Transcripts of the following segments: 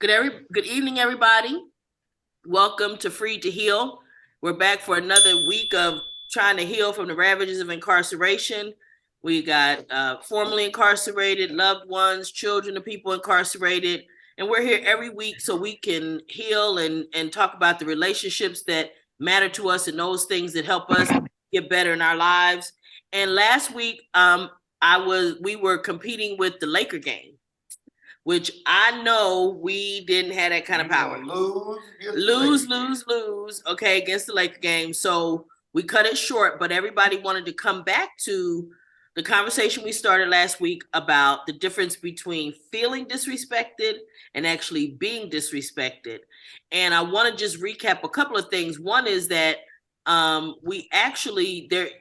Good evening, everybody. Welcome to Free to Heal. We're back for another week of trying to heal from the ravages of incarceration. We got formerly incarcerated, loved ones, children of people incarcerated, and we're here every week so we can heal and talk about the relationships that matter to us and those things that help us get better in our lives. And last week, we were competing with the Laker game, which I know we didn't have that kind of power. Lose. Okay, against the Laker game. So we cut it short, but everybody wanted to come back to the conversation we started last week about the difference between feeling disrespected and actually being disrespected. And I want to just recap a couple of things. One is that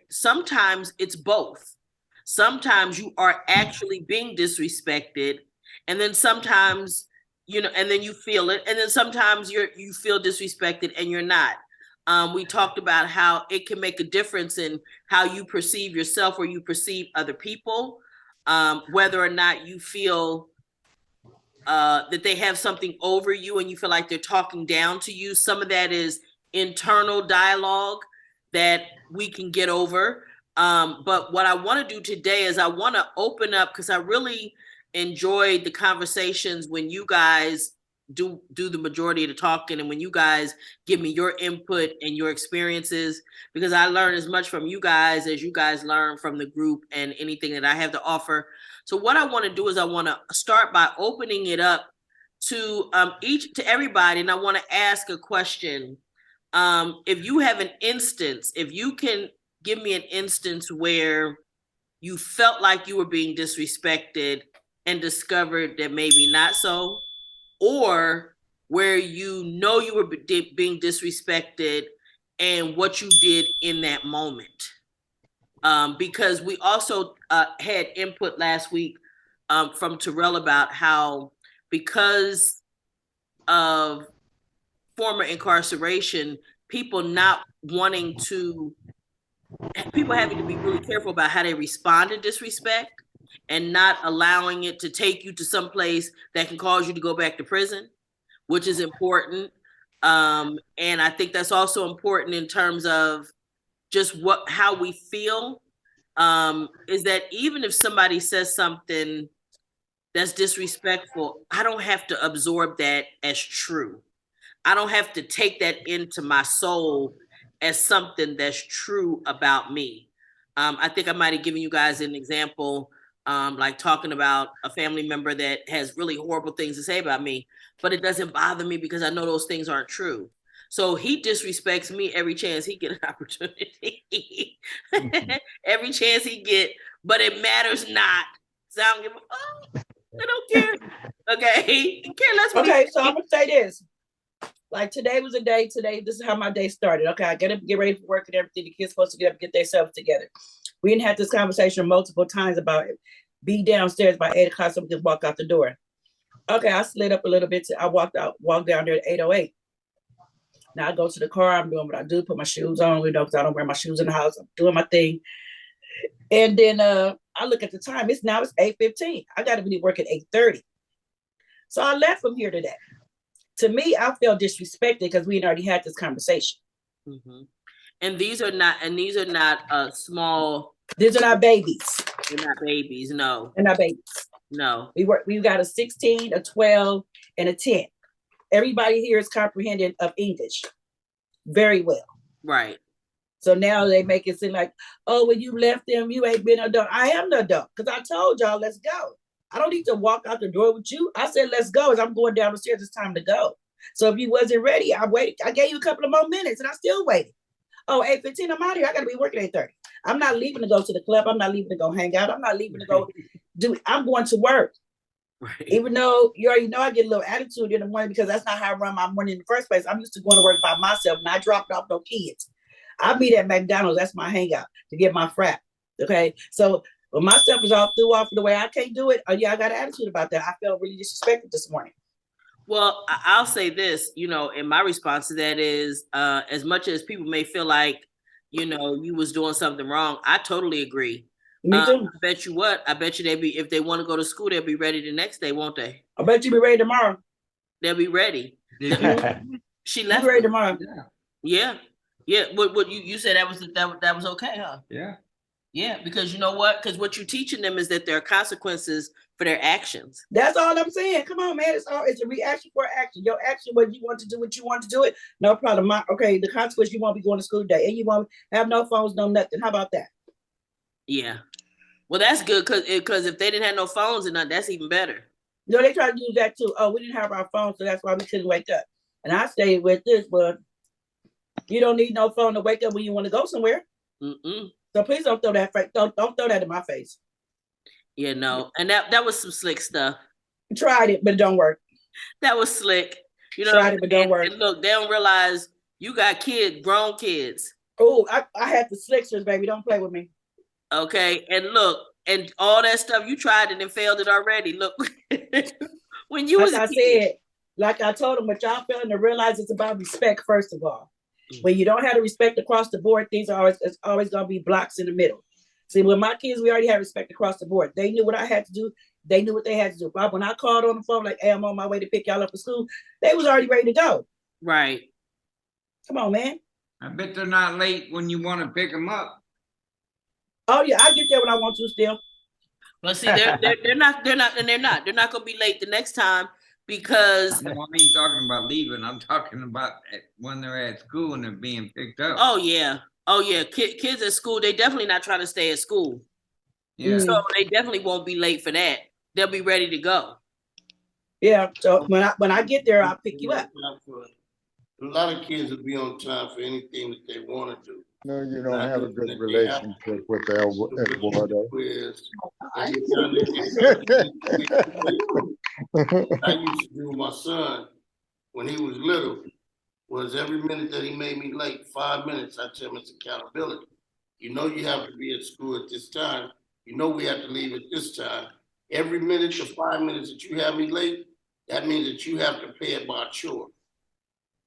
sometimes it's both. Sometimes you are actually being disrespected, and then sometimes, and then you feel it, and then sometimes you feel disrespected and you're not. We talked about how it can make a difference in how you perceive yourself or you perceive other people, whether or not you feel that they have something over you and you feel like they're talking down to you. Some of that is internal dialogue that we can get over. But what I want to do today is I want to open up, because I really enjoyed the conversations when you guys do the majority of the talking and when you guys give me your input and your experiences, because I learn as much from you guys as you guys learn from the group and anything that I have to offer. So what I want to do is I want to start by opening it up to everybody, and I want to ask a question. If you have an instance, if you can give me an instance where you felt like you were being disrespected and discovered that maybe not so, or where you were being disrespected and what you did in that moment. Because we also had input last week from Terrell about how, because of former incarceration, people having to be really careful about how they respond to disrespect and not allowing it to take you to some place that can cause you to go back to prison, which is important. And I think that's also important in terms of just how we feel, is that even if somebody says something that's disrespectful, I don't have to absorb that as true. I don't have to take that into my soul as something that's true about me. I think I might have given you guys an example, like talking about a family member that has really horrible things to say about me, but it doesn't bother me because I know those things aren't true. So he disrespects me every chance he get an opportunity, every chance he get, but it matters not. So I don't care. Okay, care less. Okay, so I'm gonna say this. Like today was a day. This is how my day started. Okay, I get ready for work and everything. The kids supposed to get up, get themselves together. We didn't have this conversation multiple times about it. Be downstairs by 8 o'clock so we can walk out the door. Okay, I slid up a little bit. I walked down there at 8:08. Now I go to the car. I'm doing what I do. Put my shoes on. Because I don't wear my shoes in the house. I'm doing my thing. And then I look at the time. It's 8:15. I got to be working 8:30. So I left from here today. To me, I felt disrespected because we had already had this conversation. Mm-hmm. And these are not small. These are not babies. They're not babies. No. They're not babies. No. We've got a 16, a 12, and a 10. Everybody here is comprehending of English very well. Right. So now they make it seem like, oh, when you left them, you ain't been an adult. I am the adult because I told y'all, let's go. I don't need to walk out the door with you. I said, let's go. As I'm going down the stairs, it's time to go. So if you wasn't ready, I waited. I gave you a couple of more minutes and I still waited. Oh, 8:15, I'm out of here. I got to be working 8:30. I'm not leaving to go to the club. I'm not leaving to go hang out. I'm not leaving to go I'm going to work. Right. Even though you already know I get a little attitude in the morning because that's not how I run my morning in the first place. I'm used to going to work by myself and I dropped off no kids. I meet at McDonald's. That's my hangout to get my frap. Okay. So when my stuff is all threw off the way I can't do it, I got an attitude about that. I felt really disrespected this morning. Well, I'll say this, and my response to that is, as much as people may feel like, you was doing something wrong, I totally agree. Me too. I bet you if they want to go to school, they'll be ready the next day, won't they? I bet you be ready tomorrow. They'll be ready. She left. I'm ready tomorrow. Yeah. What you said that was okay, huh? Yeah. Yeah, because you know what? Because what you're teaching them is that there are consequences for their actions. That's all I'm saying. Come on, man. It's a reaction for action. Your action, when you want to do what you want to do it, no problem. The consequence, you won't be going to school today, and you won't have no phones, no nothing. How about that? Yeah. Well, that's good because if they didn't have no phones and nothing, that's even better. No, they try to use that too. Oh, we didn't have our phone, so that's why we couldn't wake up. And I stayed with this, but you don't need no phone to wake up when you want to go somewhere. So please don't throw that. Don't throw that in my face. Yeah, no, and that was some slick stuff. Tried it, but it don't work. That was slick. You know, tried it, but don't work. And look, they don't realize you got grown kids. Oh, I had the slicksters, baby. Don't play with me. Okay, and look, and all that stuff you tried it and failed it already. Look, when you was like I said, like I told them, but y'all failing to realize it's about respect first of all. When you don't have the respect across the board, things are always going to be blocks in the middle. See, with my kids, we already had respect across the board. They knew what I had to do. They knew what they had to do. When I called on the phone, like, hey, I'm on my way to pick y'all up for school, they was already ready to go. Right. Come on, man. I bet they're not late when you want to pick them up. Oh yeah, I get there when I want to still. Well, see, they're not going to be late the next time. Because no, I ain't talking about leaving. I'm talking about when they're at school and they're being picked up. Oh yeah. Kids at school, they definitely not trying to stay at school. Yeah. So they definitely won't be late for that. They'll be ready to go. Yeah. So when I get there, I'll pick you up. A lot of kids will be on time for anything that they want to do. No, you don't have a good relationship with the Eduardo. I used to do with my son when he was little was every minute that he made me late, 5 minutes, I tell him it's accountability. You know you have to be at school at this time. You know we have to leave at this time. Every minute to 5 minutes that you have me late, that means that you have to pay it by a chore.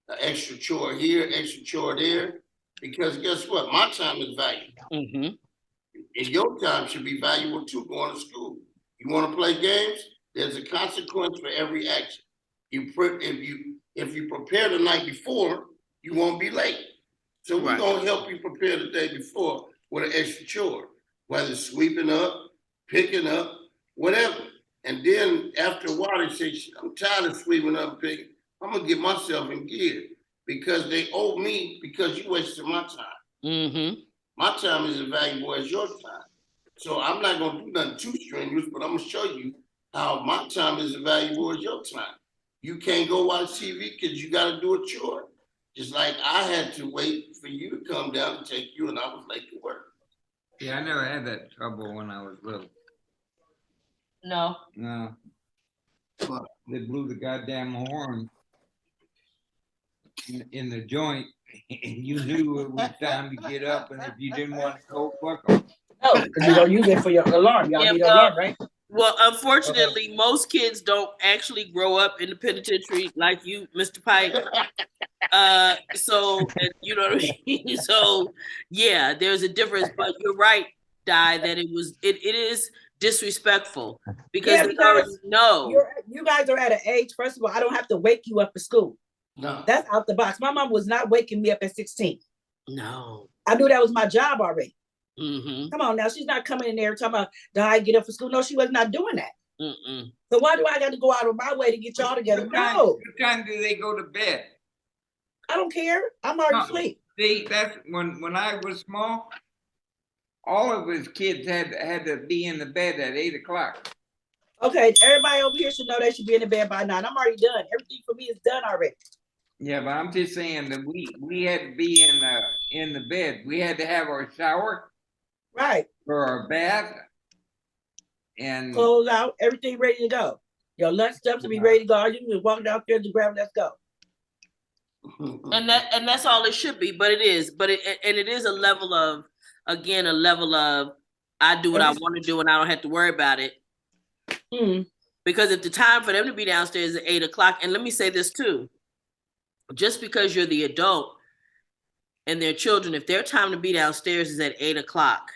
An extra chore here, extra chore there. Because guess what? My time is valuable. And your time should be valuable too, going to school. You want to play games? There's a consequence for every action. If you prepare the night before, you won't be late. So we're going to help you prepare the day before with an extra chore, whether it's sweeping up, picking up, whatever. And then after a while, they say, I'm tired of sweeping up and picking. I'm going to get myself in gear because they owe me because you wasted my time. My time is as valuable as your time. So I'm not going to do nothing too strenuous, but I'm going to show you how my time is as valuable as your time. You can't go watch TV because you got to do a chore. Just like I had to wait for you to come down and take you, and I was late to work. Yeah, I never had that trouble when I was little. No. They blew the goddamn horn in the joint, and you knew it was time to get up, and if you didn't want to go, fuck them. Oh, because you're going to use it for your alarm. Y'all need an alarm, right? Well, unfortunately, most kids don't actually grow up in the penitentiary like you, Mr. Pike. So, you know what I mean? So, yeah, there's a difference. But you're right, Di, that it is disrespectful because they already know. You guys are at an age, first of all, I don't have to wake you up for school. No. That's out the box. My mom was not waking me up at 16. No. I knew that was my job already. Mm-hmm. Come on now, she's not coming in there talking about, I get up for school? No, she was not doing that. So why do I got to go out of my way to get y'all together? No. What time do they go to bed? I don't care. I'm already asleep. See, that's when I was small, all of us kids had to be in the bed at 8 o'clock. Okay, everybody over here should know they should be in the bed by 9. I'm already done. Everything for me is done already. Yeah, but I'm just saying that we had to be in the bed. We had to have our shower. Right. For our bath. And clothes out, everything ready to go. Your lunch stuff to be ready to go. You can walk downstairs and grab it, let's go. And that's all it should be, but it is. But it is a level of I do what I want to do and I don't have to worry about it. Because if the time for them to be downstairs is at 8 o'clock, and let me say this too, just because you're the adult and their children, if their time to be downstairs is at 8 o'clock,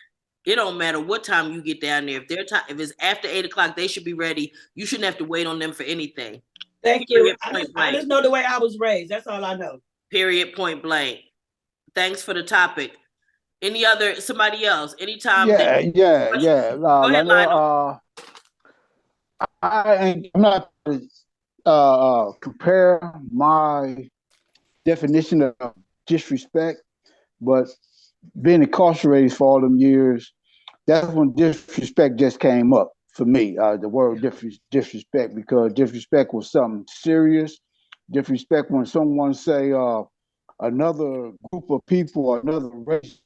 it don't matter what time you get down there. If it's after 8 o'clock, they should be ready. You shouldn't have to wait on them for anything. Thank you. Period, point I blank. just know the way I was raised. That's all I know. Period, point blank. Thanks for the topic. Somebody else? Anytime. Yeah. Go ahead, Lionel. I'm not compare my definition of disrespect, but being incarcerated for all them years, that's when disrespect just came up for me. The word disrespect, because disrespect was something serious. Disrespect when someone say another group of people or another race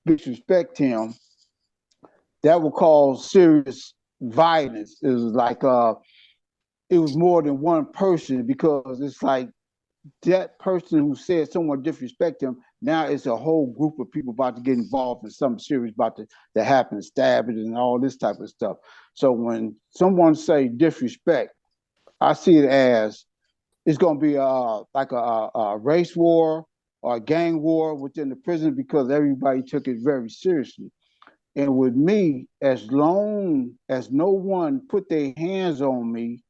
disrespect him, that would cause serious violence. It was like it was more than one person, because it's like that person who said someone disrespect him, now it's a whole group of people about to get involved in something serious about to happen, stabbing and all this type of stuff. So when someone say disrespect, I see it as it's going to be like a race war or a gang war within the prison, because everybody took it very seriously. And with me, as long as no one put their hands on me,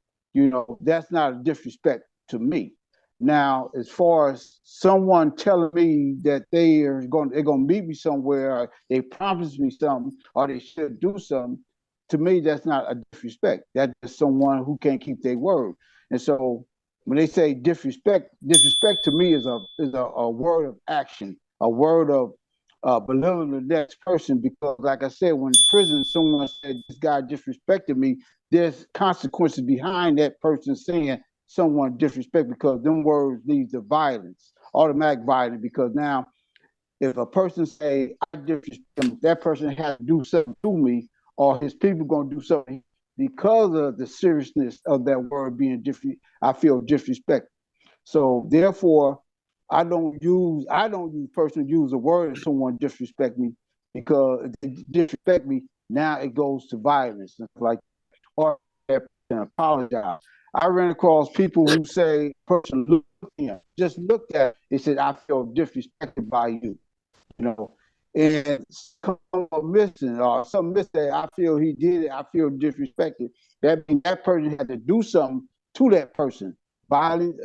that's not a disrespect to me. Now, as far as someone telling me that they're going to meet me somewhere, or they promised me something, or they should do something, to me, that's not a disrespect. That's someone who can't keep their word. And so when they say disrespect to me is a word of action, a word of belittling the next person. Because, like I said, when in prison someone said this guy disrespected me, there's consequences behind that person saying someone disrespect, because them words lead to violence, automatic violence. Because now, if a person say I disrespect him, that person has to do something to me, or his people going to do something because of the seriousness of that word being different. I feel disrespect. So therefore, I don't use personally use a word if someone disrespect me, because if they disrespect me, now it goes to violence and like, or apologize. I ran across people who say person looked at him, just looked at it, they said, I feel disrespected by you, you know. And some missing or some missing, I feel he did it, I feel disrespected. That means that person had to do something to that person, violent,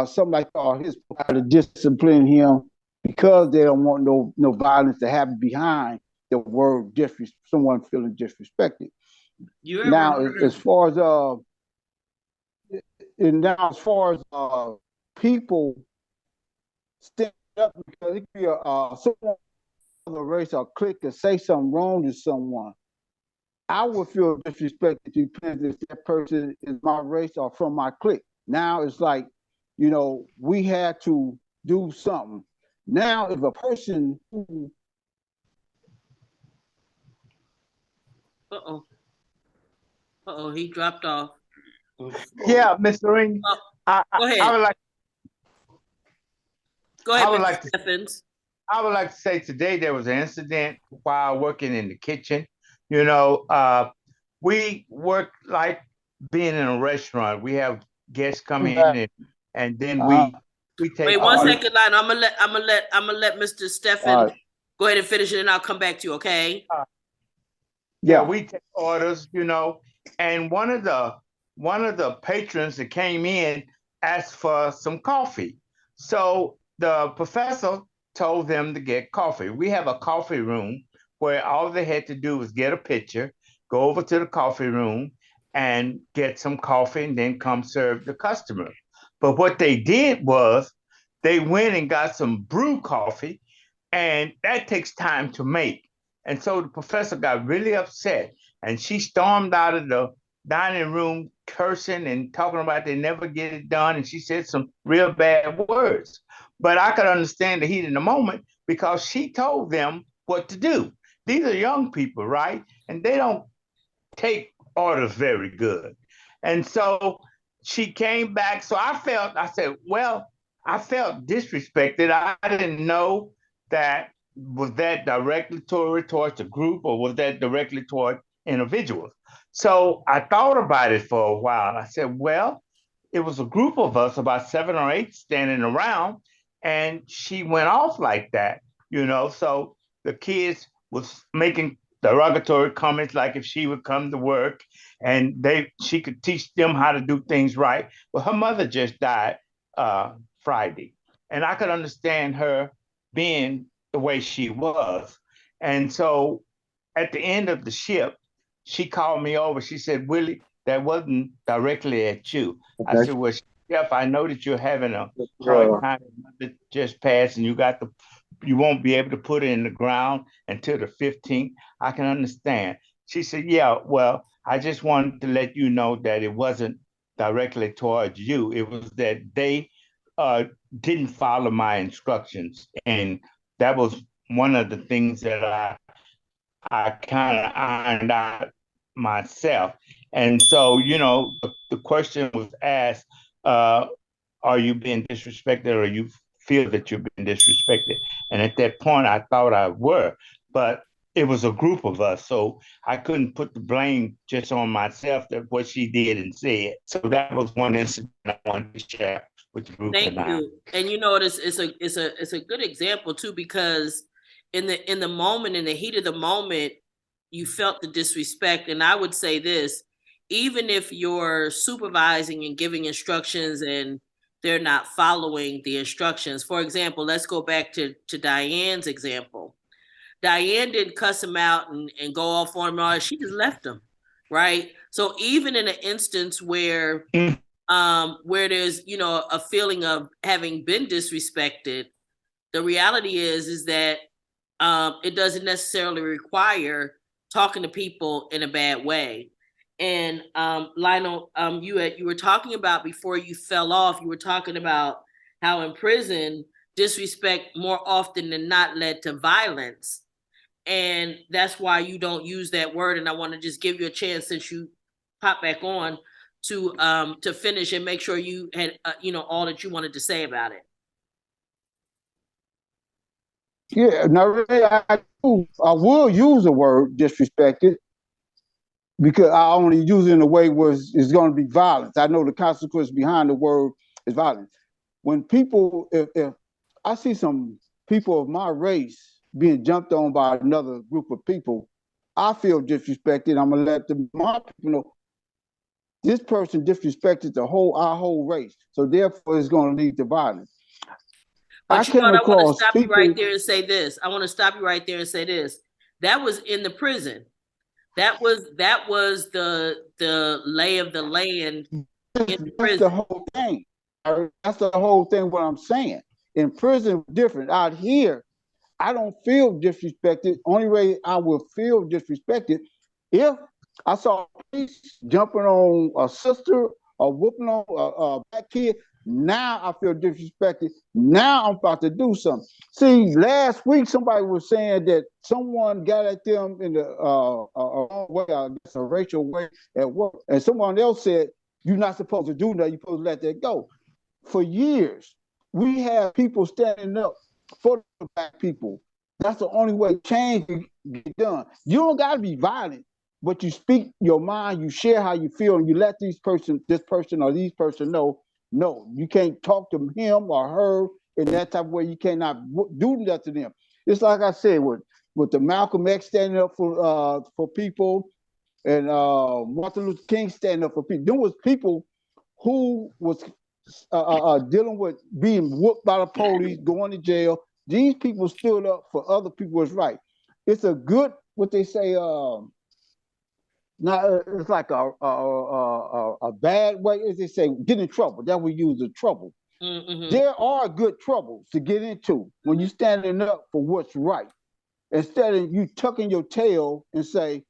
something like that, or his to discipline him, because they don't want no violence to happen behind the word someone feeling disrespected. You ever Now, heard as of far as people stand up, because it could be someone of a race or clique to say something wrong to someone, I would feel disrespected, depends if that person is my race or from my clique. Now it's like, we had to do something. Now, if a person who Uh oh, he dropped off. Yeah, Mr. Ring, Oh, I, I, go I ahead. would like Go I ahead, would Mr. like to Stephens. I would like to say today there was an incident while working in the kitchen. We work like being in a restaurant. We have guests come in, and then uh, we take Wait one orders. second, Lionel. I'm gonna let Mr. Stephens uh, go ahead and finish it, and I'll come back to you. Okay. Yeah, yeah, we take orders, and one of the patrons that came in asked for some coffee. So the professor told them to get coffee. We have a coffee room where all they had to do was get a pitcher, go over to the coffee room and get some coffee and then come serve the customer. But what they did was they went and got some brew coffee, and that takes time to make. And so the professor got really upset, and she stormed out of the dining room cursing and talking about they never get it done. And she said some real bad words. But I could understand the heat in the moment because she told them what to do. These are young people, right? And they don't take orders very good. And so she came back. So I said, well, I felt disrespected. I didn't know that was that directly towards the group or was that directly toward individuals. So I thought about it for a while. I said, well, it was a group of us, about 7 or 8 standing around, and she went off like that. So the kids was making derogatory comments like if she would come to work and she could teach them how to do things right. Well, her mother just died Friday, and I could understand her being the way she was. And so at the end of the shift, she called me over. She said, Willie, that wasn't directly at you. I Okay. said, well, Chef, I know that you're having a hard time that just passed and you won't be able to put it in the ground until the 15th. I can understand. She said, yeah, well, I just wanted to let you know that it wasn't directly towards you. It was that they didn't follow my instructions. And that was one of the things that I kind of ironed out myself. And so, the question was asked, are you being disrespected or you feel that you're being disrespected? And at that point, I thought I were, but it was a group of us. So I couldn't put the blame just on myself that what she did and said. So that was one incident I wanted to share with the group. Thank you. And it's a good example too, because in the moment, in the heat of the moment, you felt the disrespect. And I would say this, even if you're supervising and giving instructions and they're not following the instructions. For example, let's go back to Diane's example. Diane didn't cuss him out and go off on him. She just left him, right? So even in an instance where there's, a feeling of having been disrespected, the reality is that it doesn't necessarily require talking to people in a bad way. And Lionel, you were talking about before you fell off, you were talking about how in prison, disrespect more often than not led to violence. And that's why you don't use that word. And I want to just give you a chance, since you pop back on, to finish and make sure you had all that you wanted to say about it. Yeah, now really, I will use the word disrespected because I only use it in a way where it's going to be violence. I know the consequence behind the word is violence. When people, if I see some people of my race being jumped on by another group of people, I feel disrespected. I'm gonna let my people know this person disrespected our whole race. So therefore, it's going to lead to violence. But I want to stop people, you right there and say this. That was in the prison. That was the lay of the land in the prison. That's the whole thing. That's the whole thing. What I'm saying, in prison, different. Out here, I don't feel disrespected. Only way I will feel disrespected if I saw police jumping on a sister or whooping on a black kid. Now I feel disrespected. Now I'm about to do something. See, last week somebody was saying that someone got at them in the wrong way, I guess a racial way at work, and someone else said, "You're not supposed to do that. You're supposed to let that go." For years, we have people standing up for the black people. That's the only way change can get done. You don't got to be violent, but you speak your mind, you share how you feel, and you let this person or these person know, no, you can't talk to him or her in that type of way. You cannot do that to them. It's like I said, with the Malcolm X standing up for people and Martin Luther King standing up for people. There was people who was dealing with being whooped by the police, going to jail. These people stood up for other people's right. It's a good, what they say, now it's like a bad way, as they say, get in trouble. That we use the trouble. Mm-hmm. There are good troubles to get into when you're standing up for what's right. Instead of you tucking your tail and say,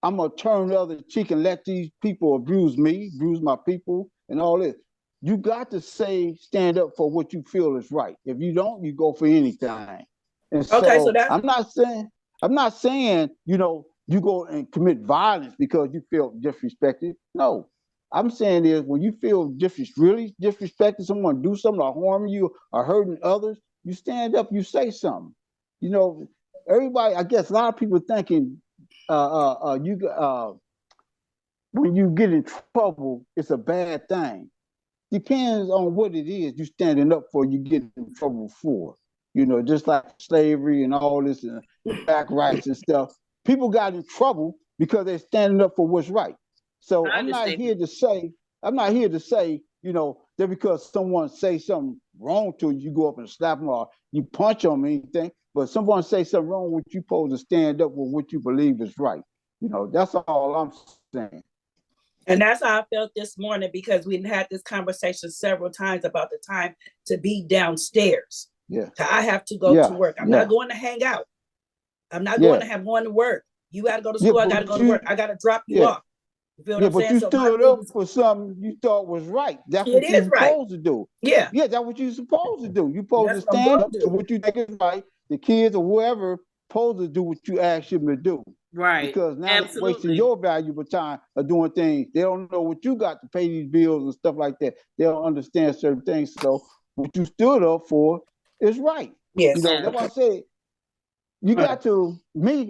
I'm gonna turn the other cheek and let these people abuse me, abuse my people, and all this. You got to stand up for what you feel is right. If you don't, you go for anything. And so that's I'm not saying, you go and commit violence because you feel disrespected. No. I'm saying is when you feel really disrespected, someone do something or harm you or hurting others, you stand up, you say something. Everybody, I guess a lot of people thinking when you get in trouble, it's a bad thing. Depends on what it is you're standing up for, you get in trouble for. Just like slavery and all this and back rights and stuff. people got in trouble because they're standing up for what's right. So I I'm not understand. here to say, that because someone say something wrong to you, you go up and slap them or you punch them or anything. But someone say something wrong with you, supposed to stand up for what you believe is right. That's all I'm saying. And that's how I felt this morning, because we had this conversation several times about the time to be downstairs. Yeah. I have to go to Yeah. work. I'm Yeah. not going to hang out. I'm not Yeah. going to work. You got to go to Yeah, school. I got to but go to work. I got to drop you yeah. off. You feel what Yeah, I'm but saying? you So my stood thing up is, for something you thought was right. That's it what you're is right. supposed to do. Yeah. Yeah, that's what you're supposed to do. You're supposed That's to what I'm stand going up to to do. what you think is right. The kids or whoever supposed to do what you ask them to do. Right. Because now they're wasting Absolutely. your valuable time of doing things. They don't know what you got to pay these bills and stuff like that. They don't understand certain things. So what you stood up for is right. Yes. That's why I say you Right. got to,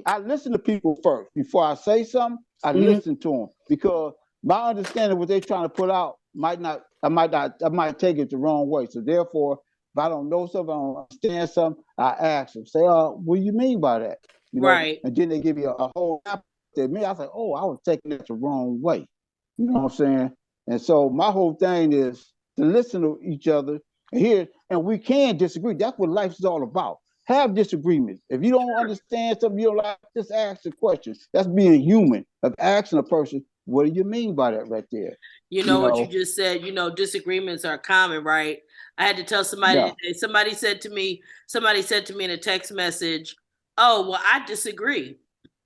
I listen to people first. Before I say something, I Mhm. listen to them, because my understanding of what they're trying to put out I might take it the wrong way. So therefore, if I don't know something, I don't understand something, I ask them, say, what do you mean by that? Right. And then they give you a whole answer to me. I say, oh, I was taking it the wrong way. You know what I'm saying? And so my whole thing is to listen to each other and we can disagree. That's what life is all about. Have disagreements. If you don't understand something you don't like, just ask the question. That's being human, of asking a person, what do you mean by that right there? You know what you just said, disagreements are common, right? I had to tell somebody Yeah. today, somebody said to me in a text message, oh, well, I disagree.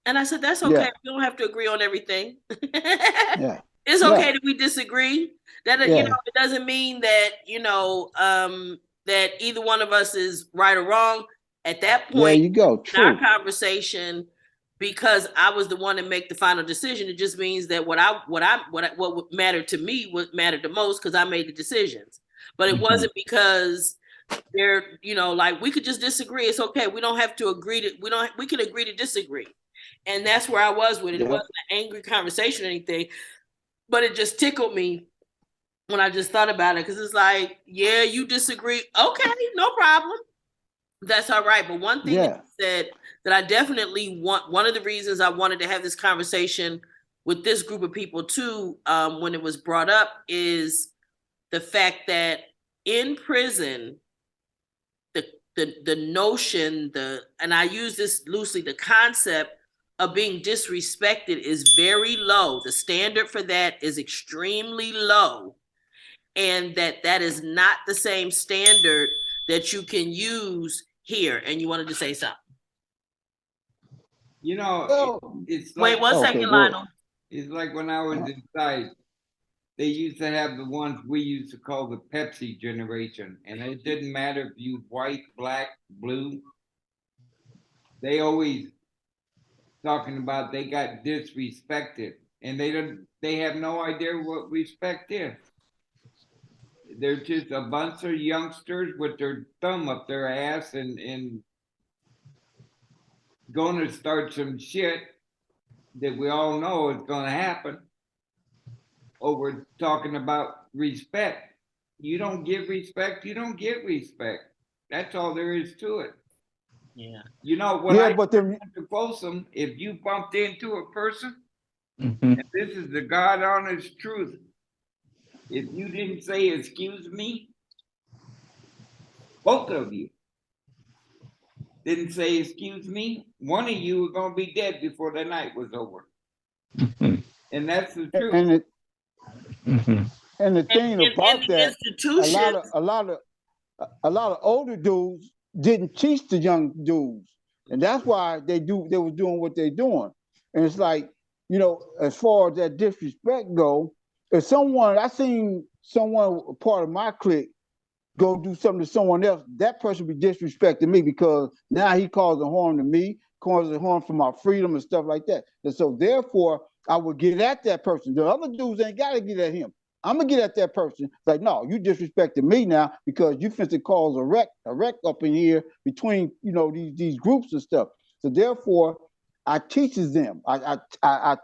And I said, that's okay. Yeah. We don't have to agree on everything. Yeah. It's Yeah. okay that we disagree. That, Yeah. it doesn't mean that, that either one of us is right or wrong. At that There point you go. in True. our conversation, because I was the one to make the final decision, it just means that what mattered to me, what mattered the most, because I made the decisions. But it wasn't because they're, like, we could just disagree. It's okay. We don't have to agree we can agree to disagree. And that's where I was with it. It wasn't an angry conversation or anything, but it just tickled me when I just thought about it, because it's like, yeah, you disagree. Okay, no problem. That's all right. But one thing that you said that I definitely one of the reasons I wanted to have this conversation with this group of people too, when it was brought up, is the fact that in prison, the notion, and I use this loosely, the concept of being disrespected is very low. The standard for that is extremely low. And that is not the same standard that you can use here. And you wanted to say something. It's like, wait 1 second, Lionel. It's like when I was inside, they used to have the ones we used to call the Pepsi generation. And it didn't matter if you white, black, blue. They always talking about they got disrespected. And they have no idea what respect is. They're just a bunch of youngsters with their thumb up their ass and going to start some shit that we all know is going to happen over talking about respect. You don't give respect, you don't get respect. That's all there is to it. Yeah. But to Folsom, if you bumped into a person, and this is the God honest truth, if you didn't say excuse me, both of you didn't say excuse me, one of you were going to be dead before the night was over. And that's the truth. And the thing about that, a lot of older dudes didn't teach the young dudes, and that's why they were doing what they're doing. And it's like, as far as that disrespect go, if I seen someone part of my clique go do something to someone else, that person be disrespecting me, because now he causing harm to me, causing harm for my freedom and stuff like that. And so therefore, I would get at that person. The other dudes ain't got to get at him. I'm gonna get at that person. Like, no, you disrespecting me now because you finna cause a wreck up in here between these groups and stuff. So therefore, I teaches them. I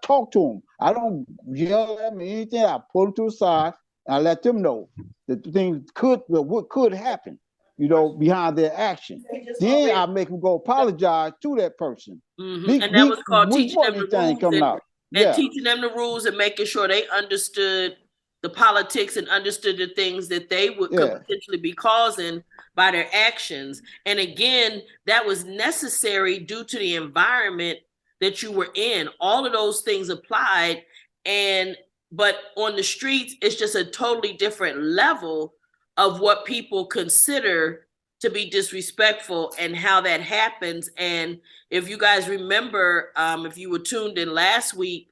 talk to them. I don't yell at them or anything. I pull them to the side and I let them know that things what could happen. behind their action. Then I make them go apologize to that person. And that was called teaching them the rules coming out. And teaching them the rules and making sure they understood the politics and understood the things that they could potentially be causing by their actions. And again, that was necessary due to the environment that you were in. All of those things applied. But on the streets, it's just a totally different level of what people consider to be disrespectful and how that happens. And if you guys remember, if you were tuned in last week,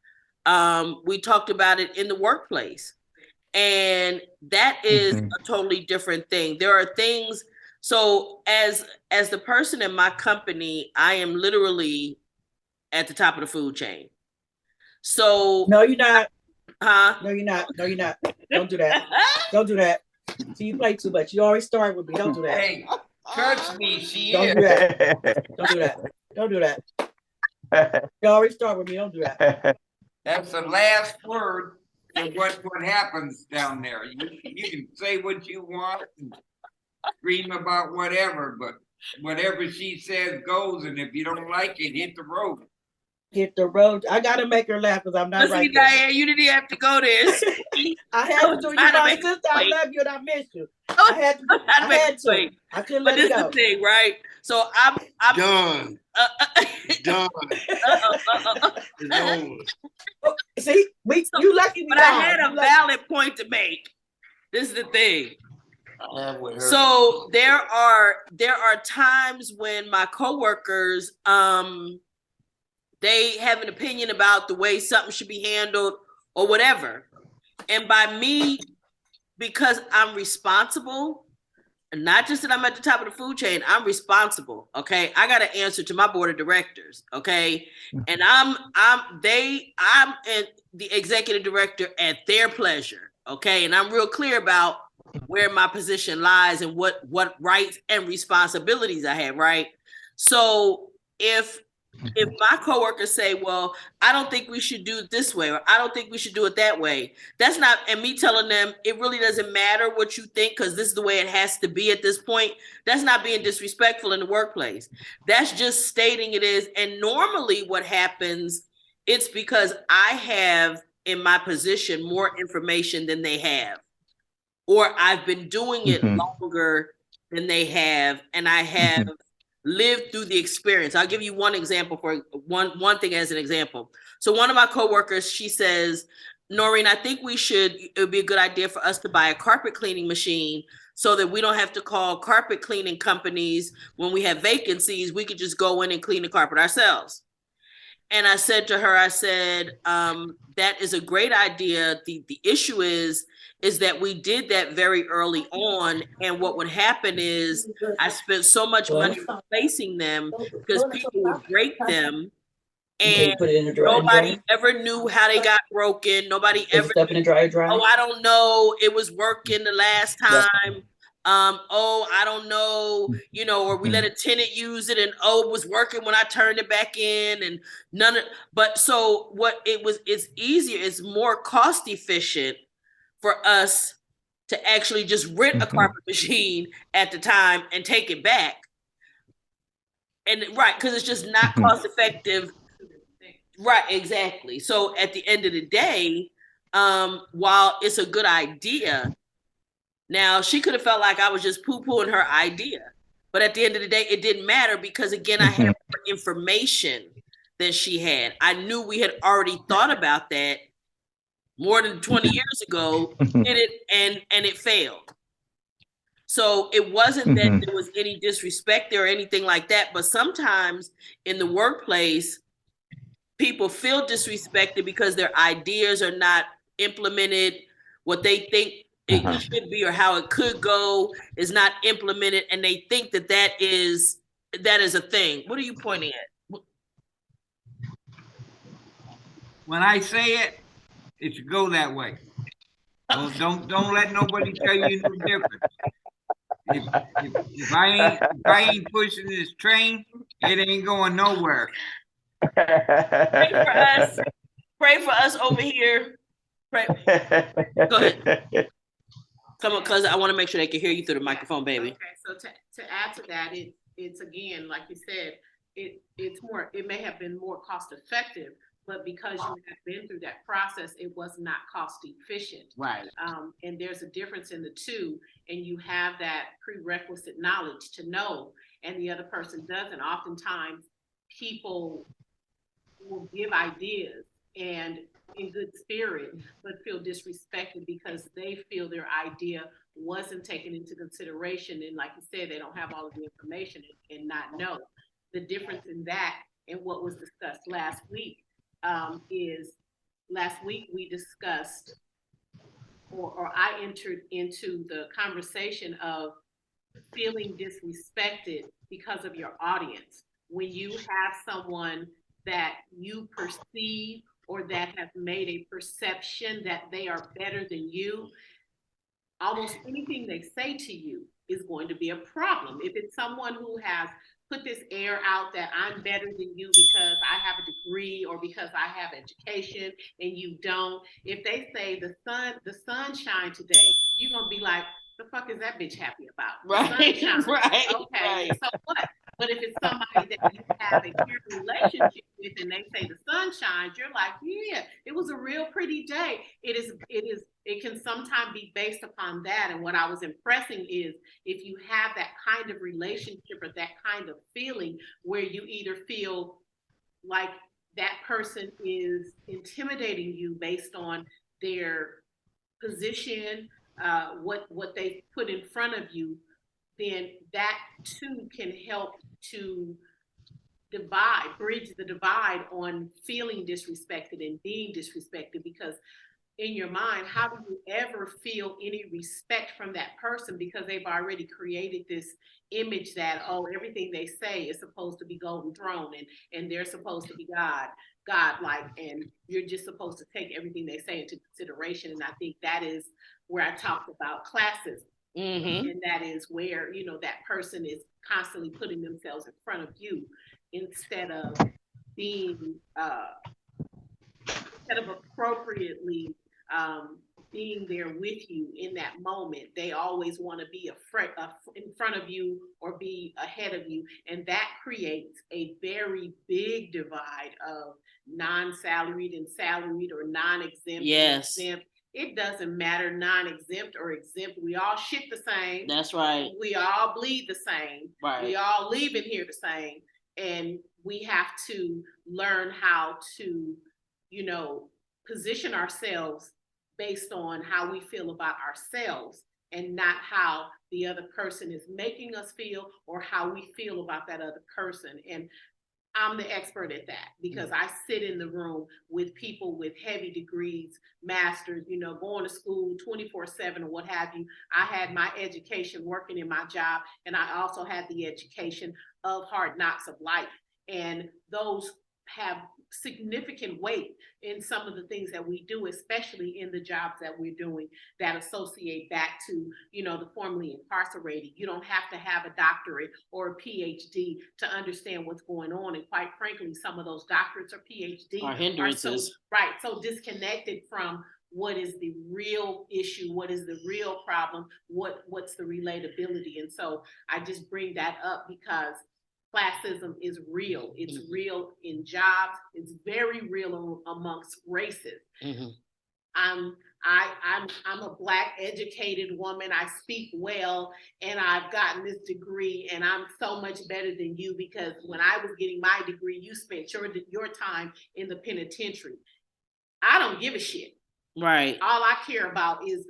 we talked about it in the workplace. And that is a totally different thing. There are things, so as the person in my company, I am literally at the top of the food chain. So no, you're not. Huh? No, you're not. No, you're not. Don't do that. Don't do that. See, you play too much. You always start with me. Don't do that. Hey, trust me, she Don't is. do that. Don't do that. Don't do that. You always start with me. Don't do that. That's the last word of what happens down there. You can say what you want and scream about whatever, but whatever she says goes, and if you don't like it, hit the road. Hit the road. I gotta make her laugh because I'm not Listen, right. Diane, you didn't have to go there. I had to. You my sister. I love you and I miss you. I had to. I had to. I couldn't let it go. But this is the thing, right? So I'm done. Done. It's over. See, you lucky. But I had a valid point to make. This is the thing. So there are times when my coworkers they have an opinion about the way something should be handled or whatever. And by me, because I'm responsible, and not just that I'm at the top of the food chain, I'm responsible. Okay. I got to answer to my board of directors. Okay. And I'm the executive director at their pleasure. Okay. And I'm real clear about where my position lies and what rights and responsibilities I have. Right. So if my coworkers say, well, I don't think we should do it this way, or I don't think we should do it that way, that's not, and me telling them it really doesn't matter what you think because this is the way it has to be at this point, that's not being disrespectful in the workplace. That's just stating it is. And normally what happens, it's because I have in my position more information than they have, or I've been doing it longer than they have, and I have lived through the experience. I'll give you one example for one thing as an example. So one of my coworkers, she says, Noreen, I think it would be a good idea for us to buy a carpet cleaning machine so that we don't have to call carpet cleaning companies when we have vacancies. We could just go in and clean the carpet ourselves. And I said to her, that is a great idea. The issue is that we did that very early on. And what would happen is I spent so much money replacing them because people would break them. And nobody ever knew how they got broken. Nobody ever knew, oh, I don't know, it was working the last time. Oh, I don't know, or we let a tenant use it and it was working when I turned it back in and but so it's easier, it's more cost efficient for us to actually just rent a carpet machine at the time and take it back. And right, because it's just not cost effective. Right, exactly. So at the end of the day, while it's a good idea, now she could have felt like I was just poo-pooing her idea. But at the end of the day, it didn't matter because again, I had more information than she had. I knew we had already thought about that more than 20 years ago, and it failed. So it wasn't that there was any disrespect there or anything like that, but sometimes in the workplace, people feel disrespected because their ideas are not implemented. What they think it should be or how it could go is not implemented, and they think that is a thing. What are you pointing at? When I say it, it should go that way. Well, don't let nobody tell you no different. If I ain't pushing this train, it ain't going nowhere. Pray for us. Pray for us over here. Pray. Go ahead. Come on, cause I want to make sure they can hear you through the microphone, baby. Okay, so to add to that, it's again, like you said, it may have been more cost effective, but because you have been through that process, it was not cost efficient. Right. And there's a difference in the two, and you have that prerequisite knowledge to know, and the other person doesn't. Oftentimes, people will give ideas and in good spirit, but feel disrespected because they feel their idea wasn't taken into consideration. And like you said, they don't have all of the information and not know. The difference in that and what was discussed last week is last week we discussed, or I entered into the conversation of feeling disrespected because of your audience. When you have someone that you perceive or that have made a perception that they are better than you, almost anything they say to you is going to be a problem. If it's someone who has put this air out that I'm better than you because I have a degree or because I have education and you don't, if they say the sun shined today, you're gonna be like, the fuck is that bitch happy about? Right, right, okay, right. so what? But if it's somebody that you have a pure relationship with and they say the sun shines, you're like, yeah, it was a real pretty day. It can sometimes be based upon that. And what I was impressing is if you have that kind of relationship or that kind of feeling where you either feel like that person is intimidating you based on their position, what they put in front of you, then that too can help to bridge the divide on feeling disrespected and being disrespected. Because in your mind, how do you ever feel any respect from that person? Because they've already created this image that, oh, everything they say is supposed to be golden throne and they're supposed to be godlike, and you're just supposed to take everything they say into consideration. And I think that is where I talked about classism. Mm-hmm. And that is where, that person is constantly putting themselves in front of you instead of being, appropriately being there with you in that moment. They always want to be in front of you or be ahead of you. And that creates a very big divide of non-salaried and salaried, or non-exempt. Yes. And exempt. It doesn't matter, non-exempt or exempt. We all shit the same. That's right. We all bleed the same. Right. We all leave in here the same. And we have to learn how to, position ourselves based on how we feel about ourselves and not how the other person is making us feel or how we feel about that other person. And I'm the expert at that because I sit in the room with people with heavy degrees, masters, going to school 24/7 or what have you. I had my education working in my job, and I also had the education of hard knocks of life. And those have significant weight in some of the things that we do, especially in the jobs that we're doing that associate back to, the formerly incarcerated. You don't have to have a doctorate or a PhD to understand what's going on. And quite frankly, some of those doctorates or PhDs are hindrances. So disconnected from what is the real issue, what is the real problem, what's the relatability. And so I just bring that up because classism is real. It's real in jobs. It's very real amongst races. Mm-hmm. I'm a Black educated woman. I speak well, and I've gotten this degree, and I'm so much better than you because when I was getting my degree, you spent your time in the penitentiary. I don't give a shit. Right. All I care about is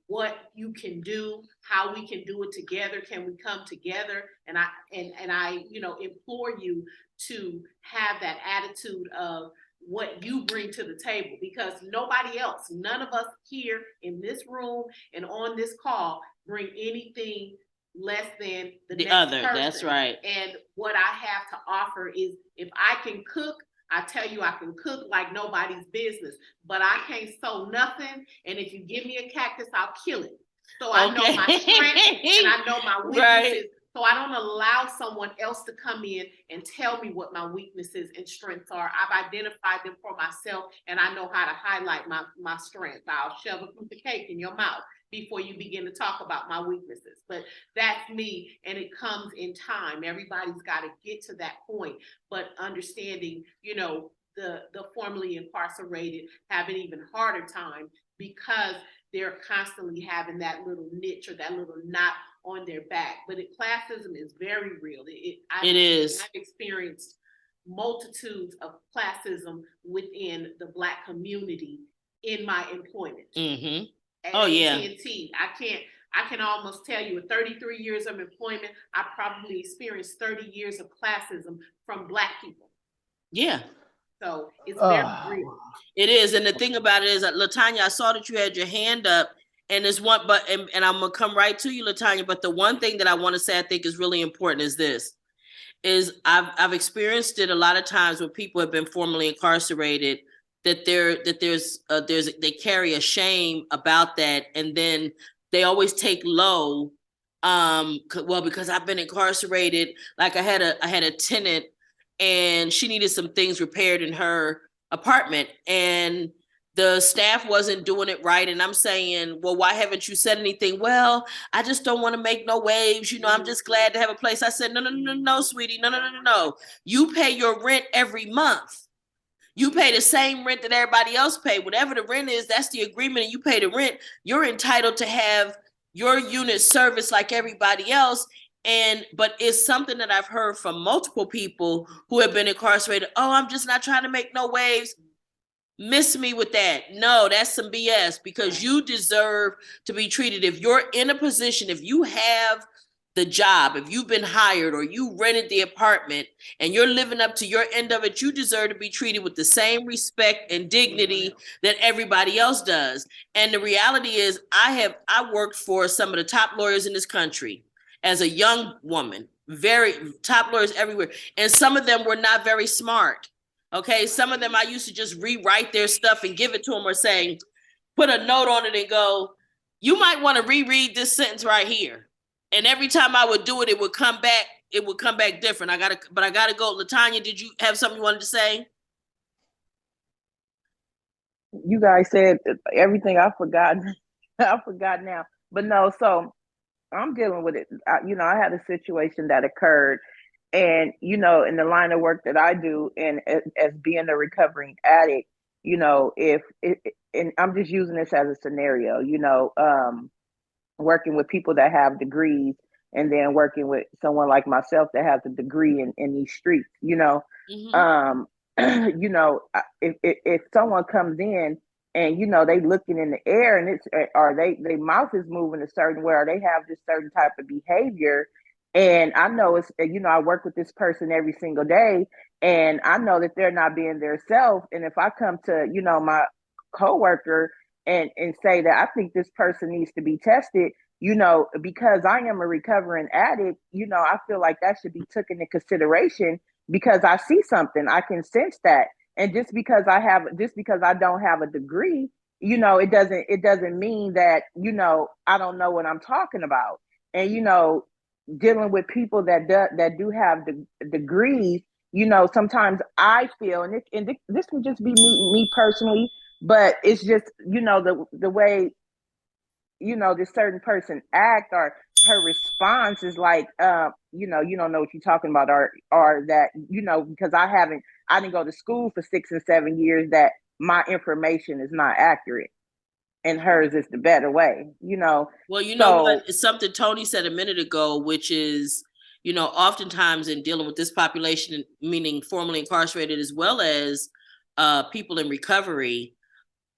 what you can do, how we can do it together. Can we come together? And I implore you to have that attitude of what you bring to the table, because nobody else, none of us here in this room and on this call bring anything less than the next other person. That's right. And what I have to offer is, if I can cook, I tell you, I can cook like nobody's business, but I can't sew nothing. And if you give me a cactus, I'll kill it. So I know my strengths and I know my weaknesses. Right. So I don't allow someone else to come in and tell me what my weaknesses and strengths are. I've identified them for myself, and I know how to highlight my strengths. I'll shove a piece of cake in your mouth before you begin to talk about my weaknesses. But that's me, and it comes in time. Everybody's got to get to that point, but understanding, you know, the formerly incarcerated have an even harder time because they're constantly having that little niche or that little knot on their back. But classism is very real. It is. I've experienced multitudes of classism within the Black community in my employment. Mm-hmm. At Oh, yeah. AT&T, I can almost tell you, with 33 years of employment, I probably experienced 30 years of classism from Black people. Yeah. So it's very real. It is. And the thing about it is that, LaTanya, I saw that you had your hand up, and there's one, but, and I'm going to come right to you, LaTanya, but the one thing that I want to say I think is really important is this, is I've experienced it a lot of times when people have been formerly incarcerated, that they carry a shame about that, and then they always take low, well, because I've been incarcerated. Like I had a tenant, and she needed some things repaired in her apartment, and the staff wasn't doing it right. And I'm saying, well, why haven't you said anything? Well, I just don't want to make no waves. You know, I'm just glad to have a place. I said, no, sweetie. No. You pay your rent every month. You pay the same rent that everybody else pay. Whatever the rent is, that's the agreement, and you pay the rent. You're entitled to have your unit serviced like everybody else. But it's something that I've heard from multiple people who have been incarcerated. Oh, I'm just not trying to make no waves. Miss me with that. No, that's some BS, because you deserve to be treated. If you're in a position, if you have the job, if you've been hired or you rented the apartment and you're living up to your end of it, you deserve to be treated with the same respect and dignity that everybody else does. And the reality is, I worked for some of the top lawyers in this country as a young woman, very top lawyers everywhere. And some of them were not very smart. Okay, some of them I used to just rewrite their stuff and give it to them, or say, put a note on it and go, you might want to reread this sentence right here. And every time I would do it, it would come back different. I gotta go. LaTanya, did you have something you wanted to say? You guys said everything. I forgot. I forgot now. But no, so I'm dealing with it. I had a situation that occurred, and in the line of work that I do, and as being a recovering addict, and I'm just using this as a scenario, working with people that have degrees, and then working with someone like myself that has a degree in these streets, Mm-hmm. If someone comes in and they looking in the air, and their mouth is moving a certain way, or they have this certain type of behavior, and I know it's I work with this person every single day, and I know that they're not being their self. And if I come to my coworker and say that I think this person needs to be tested, because I am a recovering addict, I feel like that should be taken into consideration, because I see something, I can sense that. And just because I don't have a degree, it doesn't mean that, I don't know what I'm talking about. And, dealing with people that do have degrees, sometimes I feel, and this can just be me personally, but it's just, the way, this certain person act, or her response is like, you don't know what you're talking about, or that, because I didn't go to school for 6 and 7 years, that my information is not accurate and hers is the better way, Well, what? It's something Tony said a minute ago, which is, oftentimes in dealing with this population, meaning formerly incarcerated as well as people in recovery,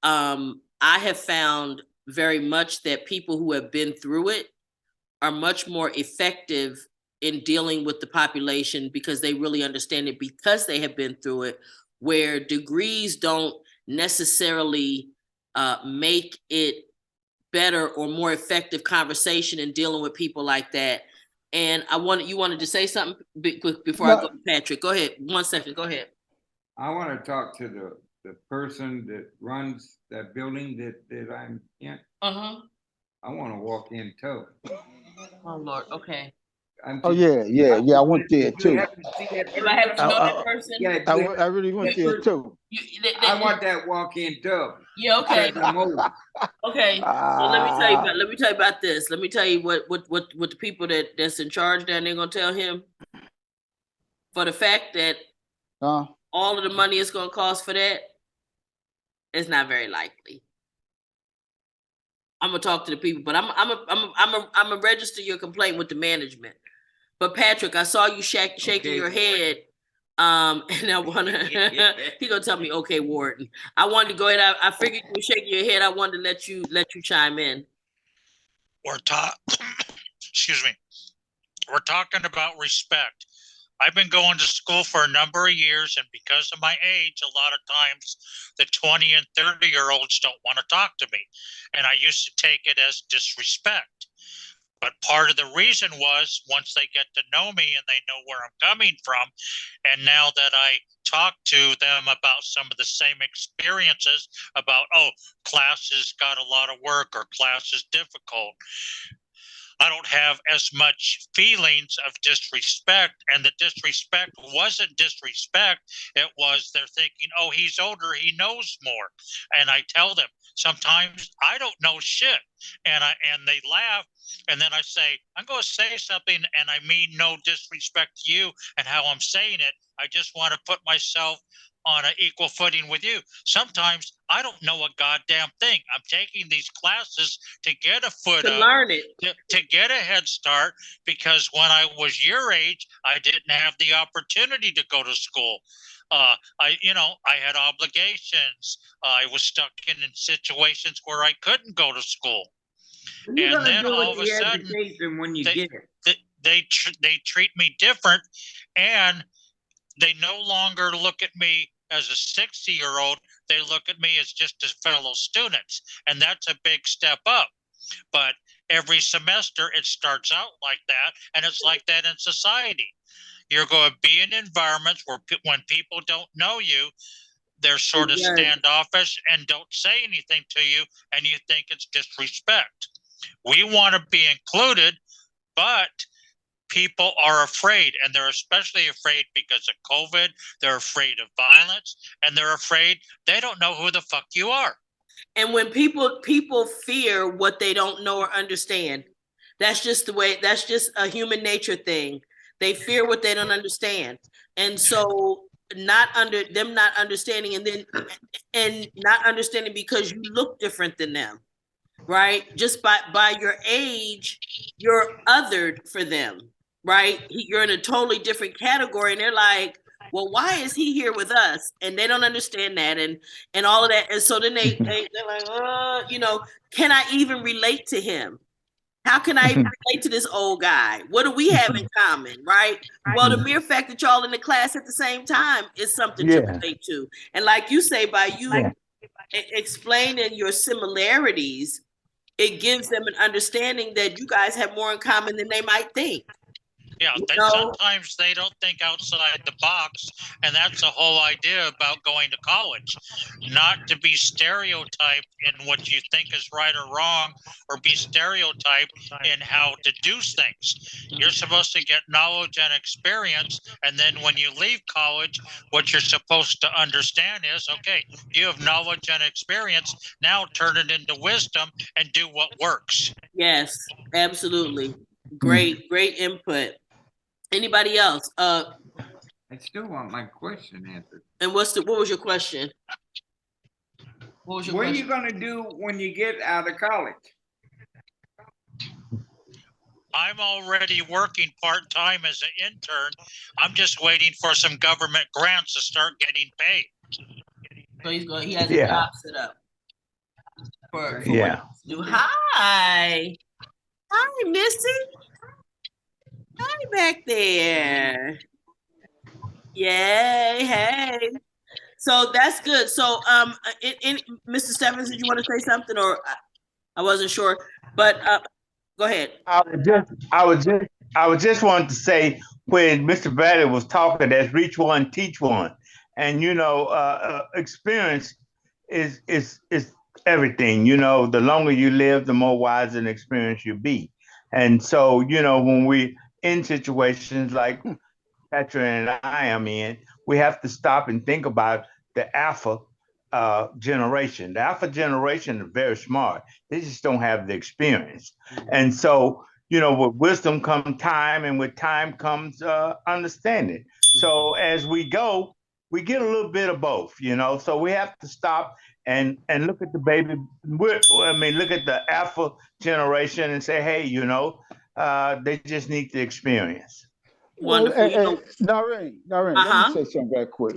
I have found very much that people who have been through it are much more effective in dealing with the population, because they really understand it, because they have been through it, where degrees don't necessarily make it better or more effective conversation in dealing with people like that. And you wanted to say something before I go to Patrick. Go ahead. 1 second. Go ahead. I want to talk to the person that runs that building that I'm in. Uh-huh. I want to walk in too. Oh, Lord. Okay. Oh yeah. I went there You too. haven't seen that If I happen to know I- that person, Yeah, I really went there too. I want that walk-in tub. yeah, okay. The mold. Okay, so let me tell you about this. Let me tell you what the people that's in charge down there gonna tell him. For the fact that all of the money it's gonna cost for that, it's not very likely. I'm gonna talk to the people, but I'm gonna register your complaint with the management. But Patrick, I saw you shaking your head. And I wanna he gonna tell me, okay, Warden. I wanted to go ahead. I figured you were shaking your head. I wanted to let you chime in. Excuse me. We're talking about respect. I've been going to school for a number of years, and because of my age, a lot of times the 20 and 30-year-olds don't want to talk to me. And I used to take it as disrespect. But part of the reason was once they get to know me and they know where I'm coming from, and now that I talk to them about some of the same experiences about, oh, class has got a lot of work or class is difficult, I don't have as much feelings of disrespect, and the disrespect wasn't disrespect. It was they're thinking, oh, he's older, he knows more. And I tell them sometimes I don't know shit, and they laugh, and then I say, I'm going to say something, and I mean no disrespect to you and how I'm saying it. I just want to put myself on an equal footing with you. Sometimes I don't know a goddamn thing. I'm taking these classes to get a foot To up, learn it. to get a head start, because when I was your age, I didn't have the opportunity to go to school. I had obligations. I was stuck in situations where I couldn't go to school. You're And gonna then do all with of a the sudden, education when you get it. they treat me different, and they no longer look at me as a 60-year-old. They look at me as just as fellow students, and that's a big step up. But every semester it starts out like that, and it's like that in society. You're going to be in environments where when people don't know you, they're sort of standoffish and don't say anything to you, and you think it's disrespect. We want to be included, but people are afraid, and they're especially afraid because of COVID. They're afraid of violence, and they're afraid they don't know who the fuck you are. And when people fear what they don't know or understand, that's just the way, that's just a human nature thing. They fear what they don't understand. And so not understanding, and not understanding because you look different than them, right? Just by your age, you're othered for them, right? You're in a totally different category, and they're like, well, why is he here with us? And they don't understand that, and all of that. And so then they're like, can I even relate to him? How can I even relate to this old guy? What do we have in common, right? Well, the mere fact that y'all in the class at the same time is something to relate to. And like you say, by you explaining your similarities, it gives them an understanding that you guys have more in common than they might think. Yeah, sometimes they don't think outside the box, and that's the whole idea about going to college. Not to be stereotyped in what you think is right or wrong, or be stereotyped in how to do things. You're supposed to get knowledge and experience, and then when you leave college, what you're supposed to understand is, okay, you have knowledge and experience, now turn it into wisdom and do what works. Yes, absolutely. Great input. Anybody else? I still want my question answered. And what was your question? What are you gonna do when you get out of college? I'm already working part-time as an intern. I'm just waiting for some government grants to start getting paid. So he has a job set up. For Hi, Missy. Hi back there. Yay, hey. So that's good. So Mr. Stephens, did you want to say something, or I wasn't sure, but go ahead. I was just wanting to say, when Mr. Bradley was talking, that's reach one, teach one, and experience is everything. The longer you live, the more wise and experienced you be. And so when we in situations like Petra and I am in, we have to stop and think about the alpha generation. The alpha generation is very smart. They just don't have the experience. And so, with wisdom comes time, and with time comes understanding. So as we go, we get a little bit of both, So we have to stop and look at the baby. Look at the alpha generation and say, hey, they just need the experience. Wonderful. Well, Noreen, let me say something very quick.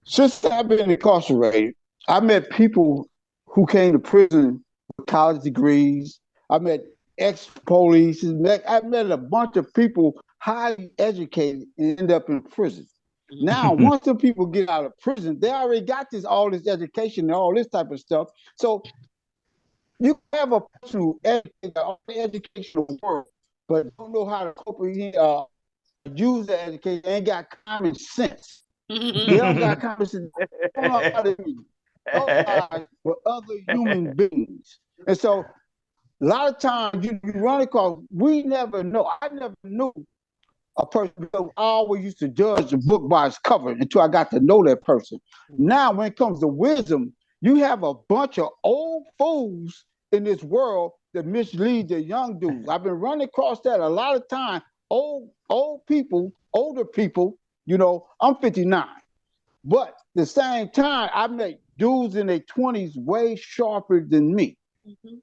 Since I've been incarcerated, I met people who came to prison with college degrees. I met ex-police. I met a bunch of people highly educated and end up in prison. Now, once the people get out of prison, they already got all this education and all this type of stuff. So you have a person who educated all the educational world, but don't know how to comprehend, use the education, ain't got common sense. They don't got common sense. They don't know how to empathize with other human beings. And so a lot of times you run across, we never know. I never knew a person because I always used to judge a book by its cover until I got to know that person. Now, when it comes to wisdom, you have a bunch of old fools in this world that mislead the young dudes. I've been running across that a lot of time. Older people, I'm 59. But at the same time, I met dudes in their 20s way sharper than me.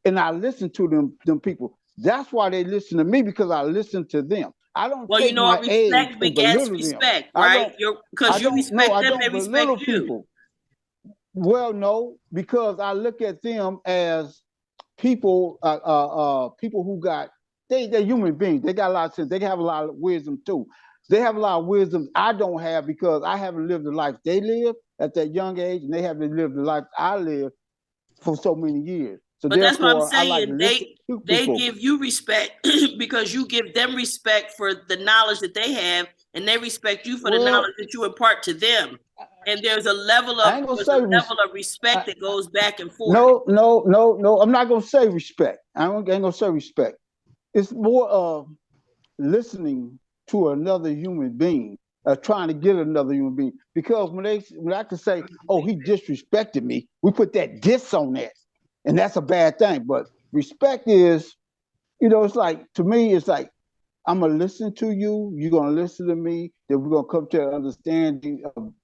And I listen to them people. That's why they listen to me, because I listen to them. I don't take my age respect begets respect, right? Because you respect them, they respect you. People. Well, no, because I look at them as people, people who got, they're human beings. They got a lot of sense. They have a lot of wisdom too. They have a lot of wisdom I don't have because I haven't lived the life they live at that young age, and they haven't lived the life I lived for so many years. So but that's what I'm saying. Like they give you respect because you give them respect for the knowledge that they have, and they respect you for the knowledge that you impart to them. And there's a level of respect that goes back and forth. No. I'm not gonna say respect. I ain't gonna say respect. It's more of listening to another human being, trying to get another human being. Because when I can say, "Oh, he disrespected me," we put that diss on that, and that's a bad thing. But respect is, it's like, to me, it's like, I'm gonna listen to you. You're gonna listen to me. Then we're gonna come to an understanding of,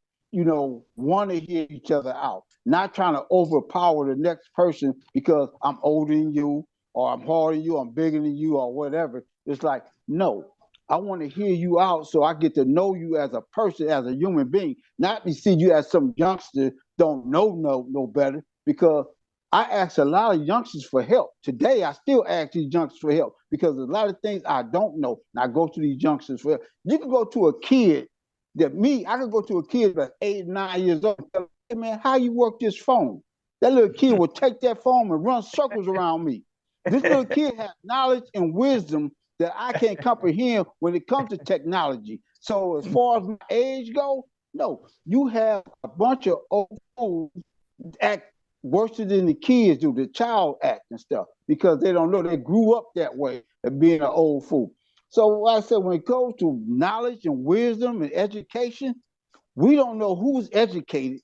want to hear each other out, not trying to overpower the next person because I'm older than you, or I'm harder than you, I'm bigger than you, or whatever. It's like, no, I want to hear you out so I get to know you as a person, as a human being, not to see you as some youngster don't know better. Because I ask a lot of youngsters for help. Today, I still ask these youngsters for help because there's a lot of things I don't know. And I go to these youngsters for help. You can go to a kid I could go to a kid that's 8, 9 years old and tell him, "Hey man, how you work this phone?" That little kid will take that phone and run circles around me. This little kid has knowledge and wisdom that I can't comprehend when it comes to technology. So as far as my age go, no, you have a bunch of old fools act worse than the kids do, the child act and stuff, because they don't know. They grew up that way of being an old fool. So like I said, when it goes to knowledge and wisdom and education, we don't know who's educated,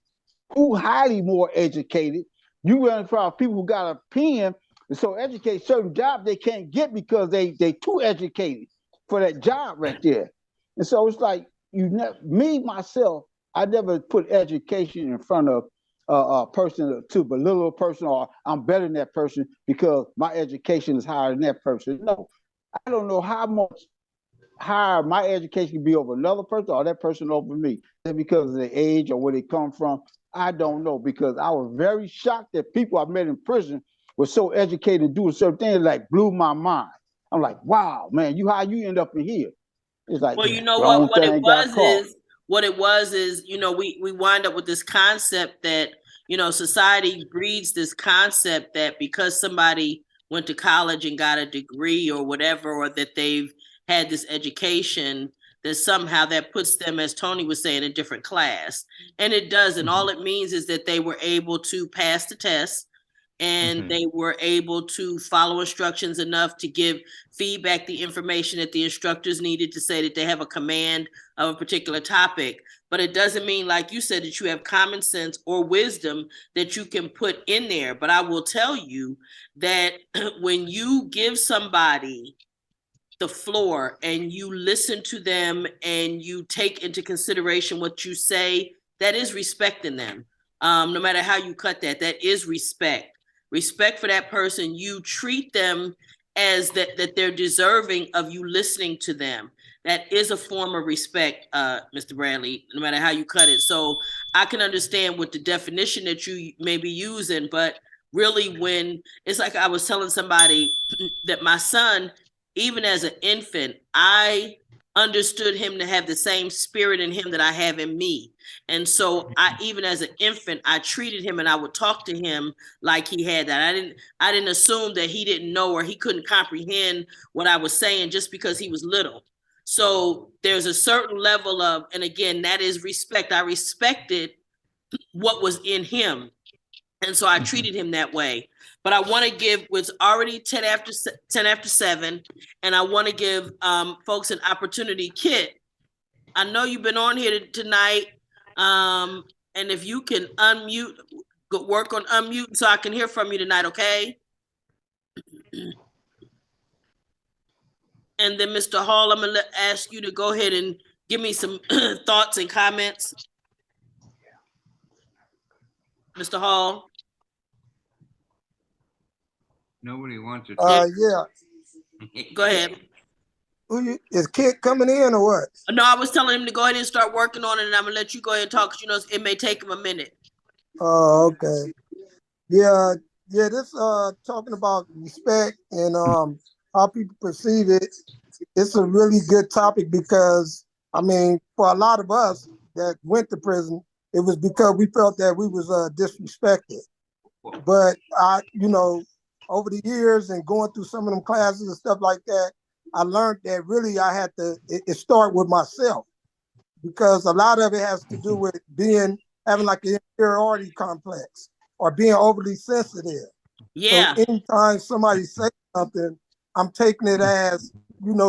who highly more educated. You run across people who got a pen, and so educate certain jobs they can't get because they too educated for that job right there. And so it's like, myself, I never put education in front of a person to belittle a person, or I'm better than that person because my education is higher than that person. No, I don't know how much higher my education can be over another person or that person over me. Just because of their age or where they come from, I don't know. Because I was very shocked that people I met in prison were so educated doing certain things, like blew my mind. I'm like, wow, man, how you end up in here? It's like, well, you know what it was is, we wind up with this concept that, society breeds this concept that because somebody went to college and got a degree or whatever, or that they've had this education, that somehow that puts them, as Tony was saying, in a different class. And it doesn't. All it means is that they were able to pass the test and they were able to follow instructions enough to give feedback, the information that the instructors needed to say that they have a command of a particular topic. But it doesn't mean, like you said, that you have common sense or wisdom that you can put in there. But I will tell you that when you give somebody the floor and you listen to them and you take into consideration what you say, that is respecting them. No matter how you cut that, that is respect. Respect for that person. You treat them as that they're deserving of you listening to them. That is a form of respect, Mr. Bradley, no matter how you cut it. So I can understand what the definition that you may be using, but really when it's like I was telling somebody that my son, even as an infant, I understood him to have the same spirit in him that I have in me. And so even as an infant, I treated him and I would talk to him like he had that. I didn't assume that he didn't know or he couldn't comprehend what I was saying just because he was little. So there's a certain level of, and again, that is respect. I respected what was in him. And so I treated him that way. But I want to give, it's already 10 after 7, and I want to give folks an opportunity. Kit, I know you've been on here tonight, and if you can unmute, work on unmute so I can hear from you tonight, okay? And then Mr. Hall, I'm going to ask you to go ahead and give me some thoughts and comments. Mr. Hall? Nobody wants to. Yeah. Go ahead. Is Kit coming in or what? No, I was telling him to go ahead and start working on it, and I'm gonna let you go ahead and talk, because you know it may take him a minute. Oh, okay. Yeah, this talking about respect and how people perceive it, it's a really good topic because I mean, for a lot of us that went to prison, it was because we felt that we was disrespected. But over the years and going through some of them classes and stuff like that, I learned that really I had to, it start with myself, because a lot of it has to do with having like an inferiority complex or being overly sensitive. Yeah. So anytime somebody says something, I'm taking it as,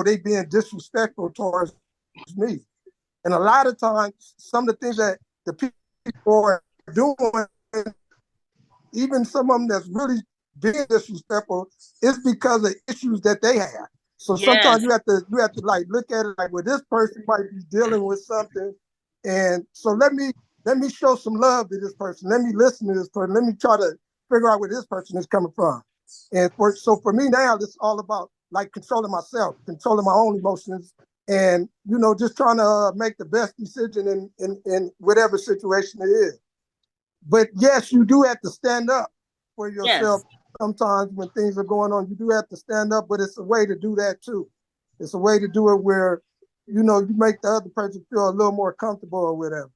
they being disrespectful towards me. And a lot of times, some of the things that the people are doing, even some of them that's really being disrespectful, is because of issues that they have. So sometimes you have to like look at it like, well, this person might be dealing with something, and so let me show some love to this person. Let me listen to this person. Let me try to figure out where this person is coming from. And for me now, it's all about like controlling myself, controlling my own emotions, and just trying to make the best decision in whatever situation it is. But yes, you do have to stand up for yourself. Yes. Sometimes when things are going on, you do have to stand up, but it's a way to do that too. It's a way to do it where, you make the other person feel a little more comfortable or whatever.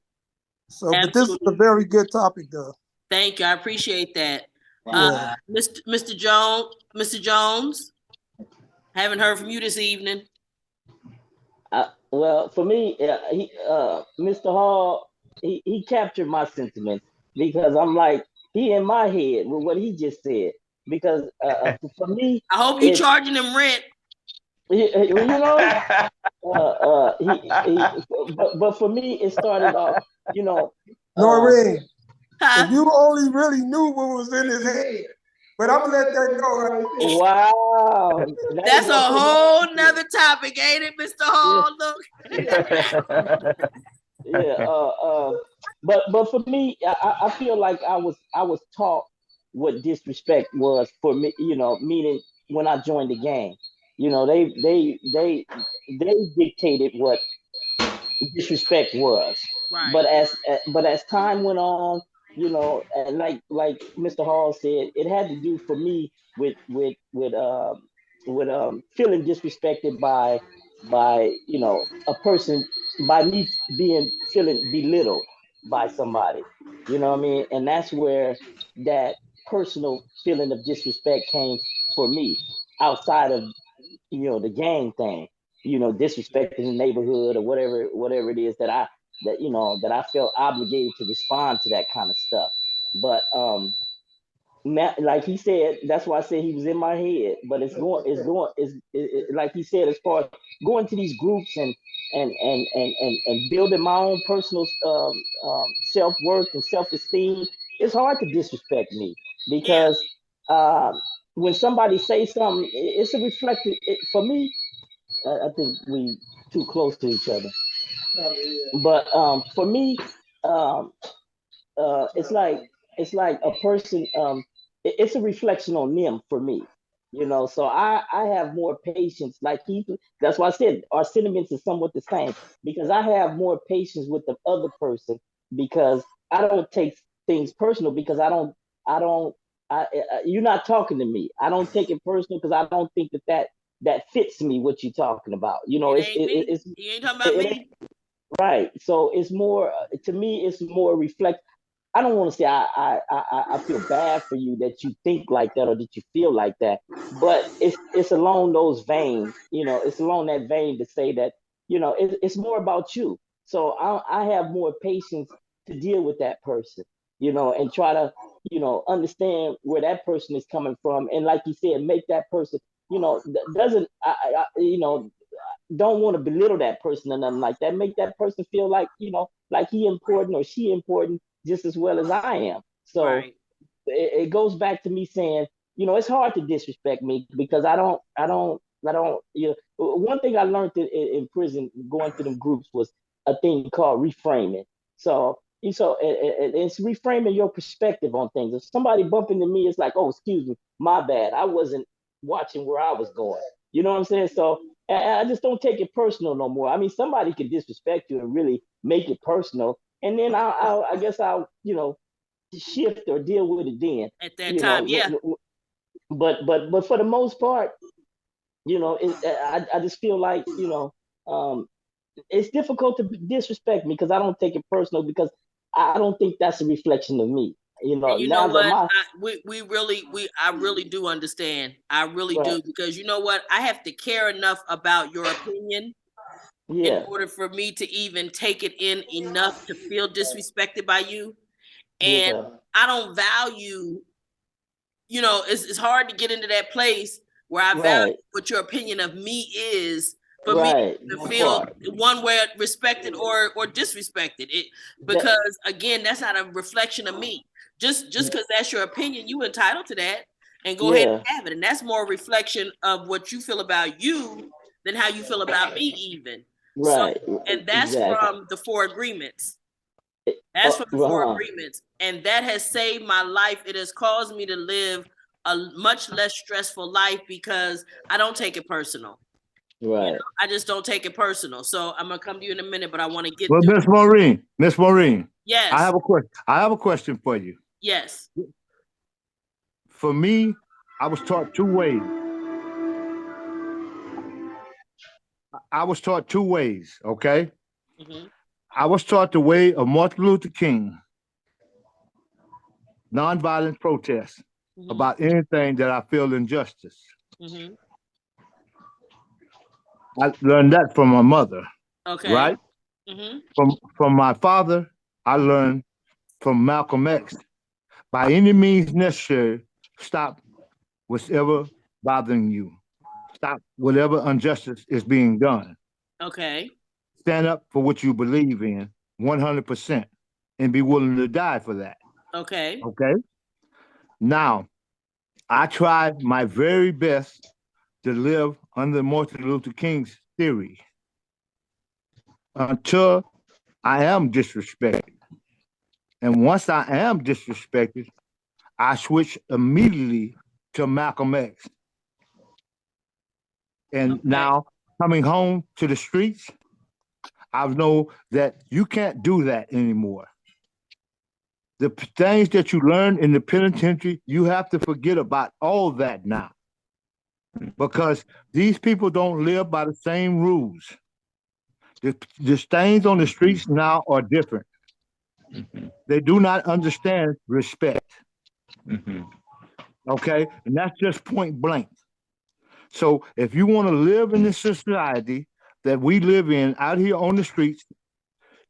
So, Absolutely. But this is a very good topic though. Thank you. I appreciate that. Yeah. Mr. Jones, haven't heard from you this evening. Well, for me, Mr. Hall, he captured my sentiments, because I'm like, he in my head with what he just said. Because for me, I hope you're charging him rent. But for me, it started off, Noreen, if you only really knew what was in his head. But I'm gonna let that go right there. Wow. That's a whole nother topic, ain't it, Mr. Hall? Look. Yeah. But for me, I feel like I was taught what disrespect was for me, meaning when I joined the gang. They dictated what disrespect was. Right. But as time went on, and like Mr. Hall said, it had to do for me with feeling disrespected by a person, by me feeling belittled by somebody. You know what I mean? And that's where that personal feeling of disrespect came for me, outside of the gang thing. Disrespecting the neighborhood or whatever it is that I felt obligated to respond to that kind of stuff. But like he said, that's why I said he was in my head. But it's like he said, as far as going to these groups and building my own personal self worth and self esteem. It's hard to disrespect me Yeah. because when somebody says something, it's a reflective. For me, I think we too close to each other. But for me, um, it's like a person. It's a reflection on them for me. So I have more patience. Like he, that's why I said our sentiments is somewhat the same because I have more patience with the other person because I don't take things personal because I don't. You're not talking to me. I don't take it personal because I don't think that fits me. What you're talking about. It ain't me. You ain't talking about It me. right. So it's more to me. It's more reflect. I don't want to say I feel bad for you that you think like that or that you feel like that, but it's along those veins. It's along that vein to say that it's more about you. So I have more patience to deal with that person, and try to understand where that person is coming from, and like you said, make that person doesn't don't want to belittle that person or nothing like that. Make that person feel like like he important or she important just as well as I am. So Right. it goes back to me saying, it's hard to disrespect me because I don't. One thing I learned in prison going to them groups was a thing called reframing. So it's reframing your perspective on things. If somebody bump into me, it's like, oh, excuse me, my bad. I wasn't watching where I was going. You know what I'm saying? So I just don't take it personal no more. I mean, somebody can disrespect you and really make it personal, and then I guess I'll shift or deal with it then. At that You time, know, yeah. but for the most part, I just feel like it's difficult to disrespect me because I don't take it personal because I don't think that's a reflection of me. And you know Now that what? my I really do understand. I really right, do because you know what? I have to care enough about your opinion in yeah, order for me to even take it in enough to feel disrespected by you. And yeah, I don't value, it's hard to get into that place where I value right, what your opinion of me is for me right, to that feel part. one way respected or disrespected. That Because again, that's not a reflection of me. Just because that's your opinion, you entitled to that and go ahead yeah, and have it. And that's more a reflection of what you feel about you than how you feel about me, even. So, right, and that's exactly. from the four agreements. That's from the four Uh-huh. agreements. And that has saved my life. It has caused me to live a much less stressful life because I don't take it personal. Right. I just don't take it personal. So I'm gonna come to you in a minute, but I want to get Well, through. Miss Maureen, I Yes, have a question. I have a question for you. yes. For me, I was taught two ways. I was taught two ways. Okay, Mm-hmm, I was taught the way of Martin Luther King, nonviolent protest mm-hmm, about anything that I feel injustice. mm-hmm. I learned that from my mother, Okay. right? Mm-hmm. From my father, I learned from Malcolm X. By any means necessary, stop whatever bothering you. Stop whatever injustice is being done. Okay. Stand up for what you believe in 100% and be willing to die for that. Okay. Okay? Now, I tried my very best to live under Martin Luther King's theory until I am disrespected. And once I am disrespected, I switch immediately to Malcolm X. And Okay. now coming home to the streets, I know that you can't do that anymore. The things that you learn in the penitentiary, you have to forget about all that now because these people don't live by the same rules. The things on the streets now are different. They do not understand respect. Okay? And that's just point blank. So if you want to live in this society that we live in out here on the streets,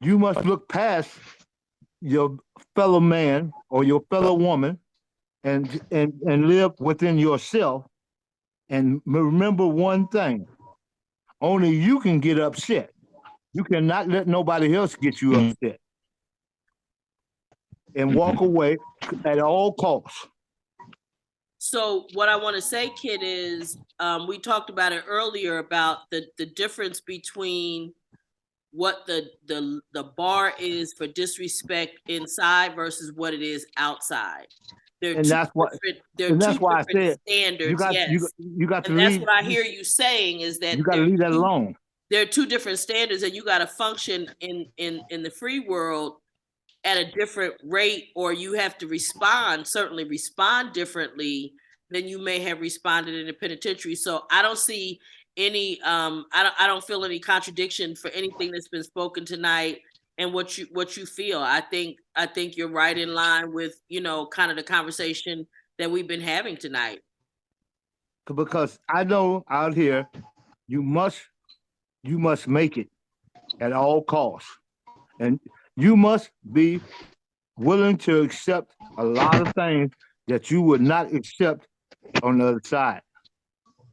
you must look past your fellow man or your fellow woman and live within yourself. And remember one thing: only you can get upset. You cannot let nobody else get you upset. And walk away at all costs. So what I want to say, Kid, is we talked about it earlier about the difference between what the bar is for disrespect inside versus what it is outside. And that's why I said standards. you got Yes, you got to and that's leave. what I hear you saying is that You got to leave that alone. There are two different standards, and you got to function in the free world at a different rate, or you have to certainly respond differently than you may have responded in the penitentiary. So I don't see any I don't feel any contradiction for anything that's been spoken tonight and what you feel. I think you're right in line with, kind of the conversation that we've been having tonight. Because I know out here you must make it at all costs. And you must be willing to accept a lot of things that you would not accept on the other side.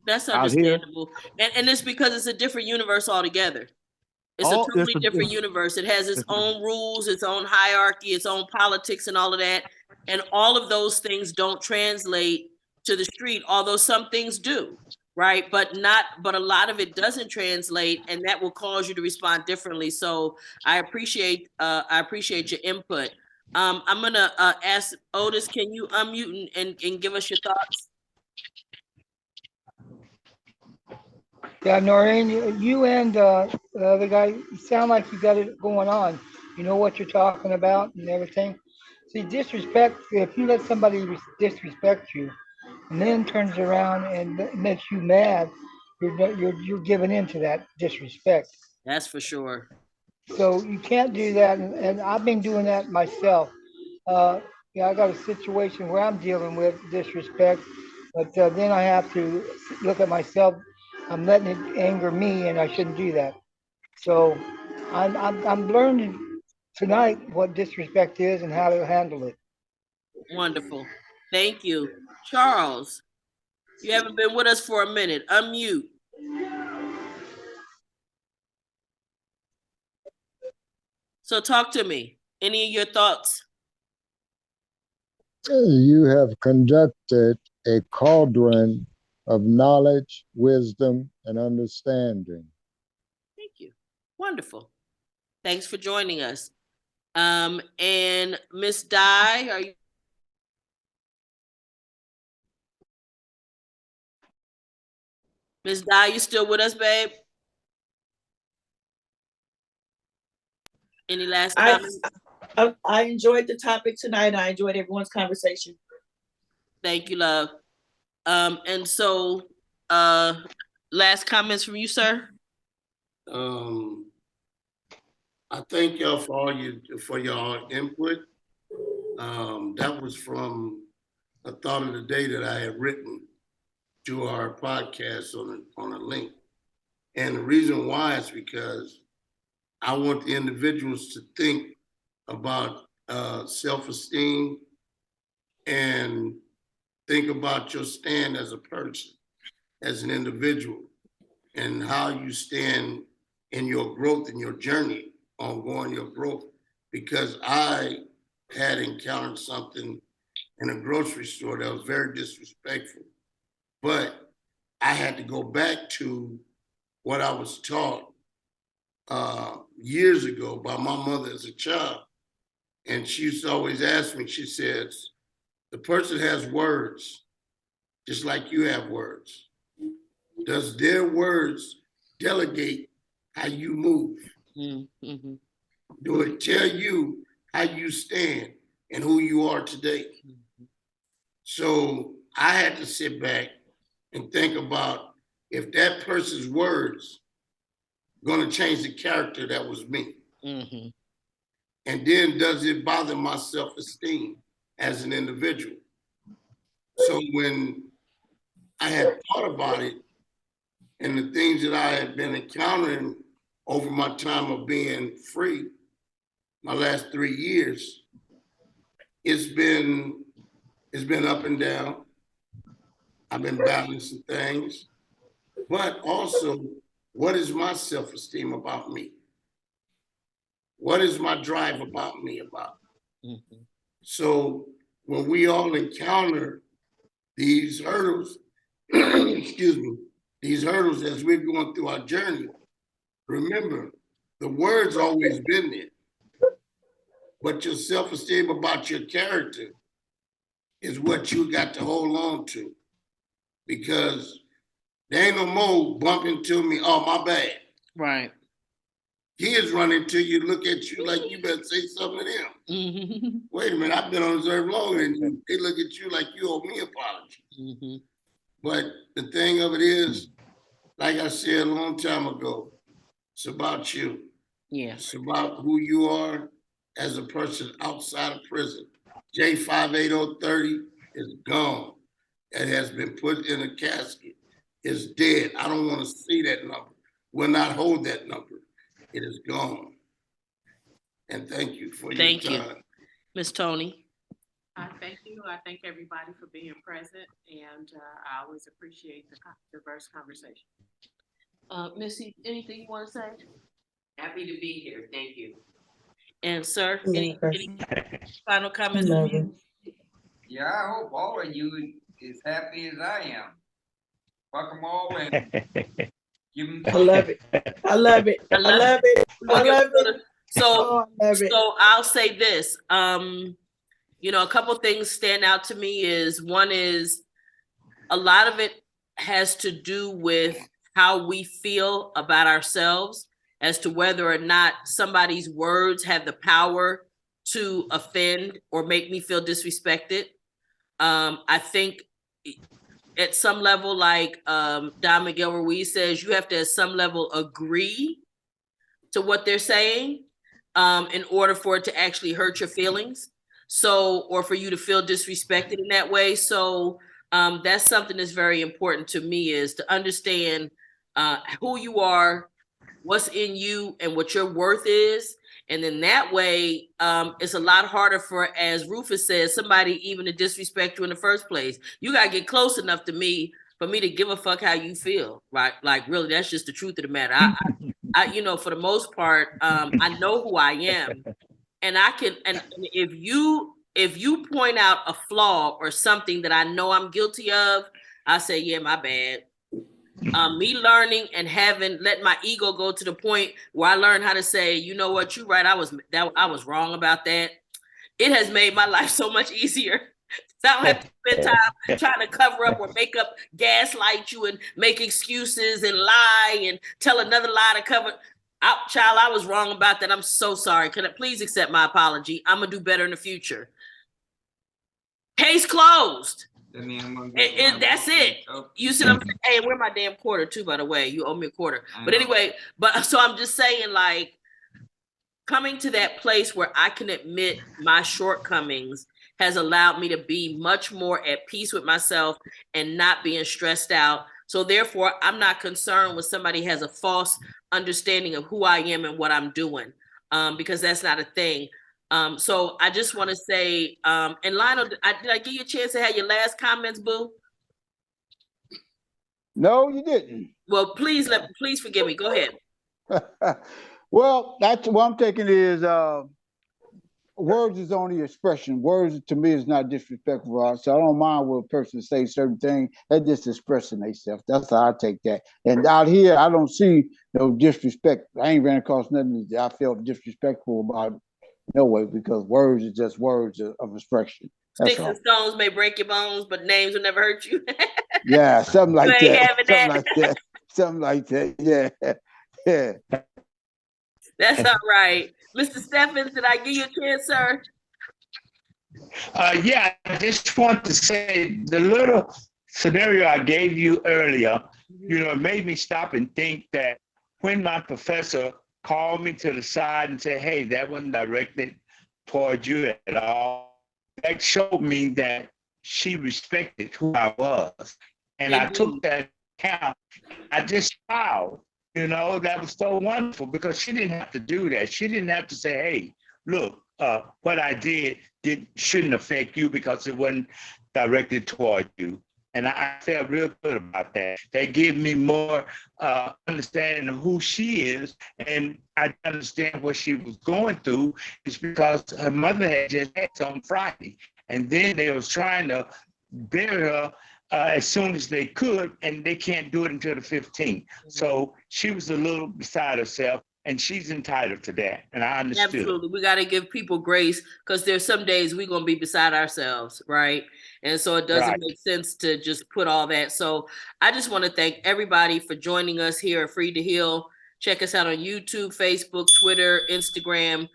That's understandable. And it's because it's a different universe altogether. It's a totally different universe. It has its own rules, its own hierarchy, its own politics and all of that. And all of those things don't translate to the street, although some things do, right? But a lot of it doesn't translate, and that will cause you to respond differently. So I appreciate your input. I'm gonna ask Otis, can you unmute and give us your thoughts? Yeah, Noreen, you and the other guy sound like you got it going on. You know what you're talking about and everything. See, disrespect, if you let somebody disrespect you and then turns around and makes you mad, you're giving in to that disrespect. That's for sure. So you can't do that. And I've been doing that myself. Yeah, I got a situation where I'm dealing with disrespect, but then I have to look at myself. I'm letting it anger me, and I shouldn't do that. So I'm learning tonight what disrespect is and how to handle it. Wonderful. Thank you. Charles, you haven't been with us for a minute. Unmute. So talk to me. Any of your thoughts? You have conducted a cauldron of knowledge, wisdom, and understanding. Thank you. Wonderful. Thanks for joining us. And Miss Di, are you? Miss Di, you still with us, babe? Any last comments? I enjoyed the topic tonight. I enjoyed everyone's conversation. Thank you, love. And so, last comments from you, sir? I thank y'all for your input. That was from a thought of the day that I had written to our podcast on a link. And the reason why is because I want the individuals to think about self-esteem and think about your stand as a person, as an individual, and how you stand in your growth and your journey, ongoing your growth. Because I had encountered something in a grocery store that was very disrespectful, but I had to go back to what I was taught years ago by my mother as a child. And she used to always ask me, she says, the person has words, just like you have words. Does their words delegate how you move? Mm-hmm. Do it tell you how you stand and who you are today? Mm-hmm. So I had to sit back and think about if that person's words going to change the character that was me. Mm-hmm. And then does it bother my self-esteem as an individual? So when I had thought about it and the things that I had been encountering over my time of being free, my last 3 years, it's been It's been up and down. I've been balancing things. But also, what is my self-esteem about me? What is my drive about me about? So when we all encounter these hurdles, excuse me, these hurdles as we're going through our journey, remember, the word's always been there. But your self-esteem about your character is what you got to hold on to. Because there ain't no more bump into me, oh, my bad. Right. Kids run into you, look at you like you better say something to them. Mm-hmm. Wait a minute, I've been on reserve longer than you. They look at you like you owe me an apology. Mm-hmm. But the thing of it is, like I said a long time ago, it's about you. Yeah. It's about who you are as a person outside of prison. J58030 is gone. It has been put in a casket. It's dead. I don't want to see that number. Will not hold that number. It is gone. And thank you for your time. Thank you. Ms. Tony. I thank you. I thank everybody for being present, and I always appreciate the diverse conversation. Missy, anything you want to say? Happy to be here. Thank you. And sir, any final I comments? love it. Yeah, I hope all of you is happy as I am. Fuck them all in. Give them I love it. I love it. I love it. I love it. So, Oh, I love it. so I'll say this. You know, a couple things stand out to me is one is a lot of it has to do with how we feel about ourselves as to whether or not somebody's words have the power to offend or make me feel disrespected. I think at some level, like Don Miguel Ruiz says, you have to at some level agree to what they're saying in order for it to actually hurt your feelings. So, or for you to feel disrespected in that way. So that's something that's very important to me, is to understand who you are, what's in you, and what your worth is. And then that way, it's a lot harder for, as Rufus says, somebody even to disrespect you in the first place. You got to get close enough to me for me to give a fuck how you feel, right? Like, really, that's just the truth of the matter. I you know, for the most part, I know who I am. And I can, and if you point out a flaw or something that I know I'm guilty of, I say, yeah, my bad. Me learning and let my ego go to the point where I learned how to say, you know what, you're right. I was wrong about that. It has made my life so much easier. So I don't have to spend time trying to cover up or make up, gaslight you and make excuses and lie and tell another lie to cover. Child, I was wrong about that. I'm so sorry. Can I please accept my apology? I'm gonna do better in the future. Case closed. That's it. You see what I'm saying? Hey, where's my damn quarter too, by the way? You owe me a quarter. But anyway, so I'm just saying, like, coming to that place where I can admit my shortcomings has allowed me to be much more at peace with myself and not being stressed out. So therefore, I'm not concerned when somebody has a false understanding of who I am and what I'm doing, because that's not a thing. So I just want to say, and Lionel, did I give you a chance to have your last comments, boo? No, you didn't. Well, please forgive me. Go ahead. Well, that's what I'm taking is words is only expression. Words to me is not disrespectful. So I don't mind when a person say certain things. They're just expressing themselves. That's how I take that. And out here, I don't see no disrespect. I ain't ran across nothing that I felt disrespectful about. No way, because words are just words of expression. That's Sticks and stones may break your bones, but names will never hurt you. Yeah, something like you ain't that. Having Something that. like that. Something like that. Yeah. Yeah. That's all right. Mr. Stephens, did I give you a chance, sir? Yeah, I just want to say the little scenario I gave you earlier, it made me stop and think that when my professor called me to the side and said, hey, that wasn't directed toward you at all, that showed me that she respected who I was. And I took that account. I just smiled. That was so wonderful because she didn't have to do that. She didn't have to say, hey, look, what I did shouldn't affect you because it wasn't directed toward you. And I felt real good about that. They give me more understanding of who she is, and I understand what she was going through is because her mother had just had on Friday, and then they was trying to bury her as soon as they could, and they can't do it until the 15th. So she was a little beside herself, and she's entitled to that, and I understood. Absolutely. We got to give people grace because there's some days we're going to be beside ourselves, right? And so it doesn't make sense to just put all that. So I just want to thank everybody for joining us here at Free to Heal. Check us out on YouTube, Facebook, Twitter, Instagram.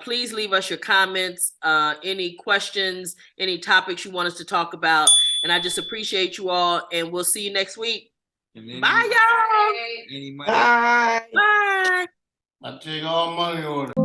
Please leave us your comments, any questions, any topics you want us to talk about. And I just appreciate you all, and we'll see you next week. Bye, y'all. Any money? Bye. Bye. I take all money orders.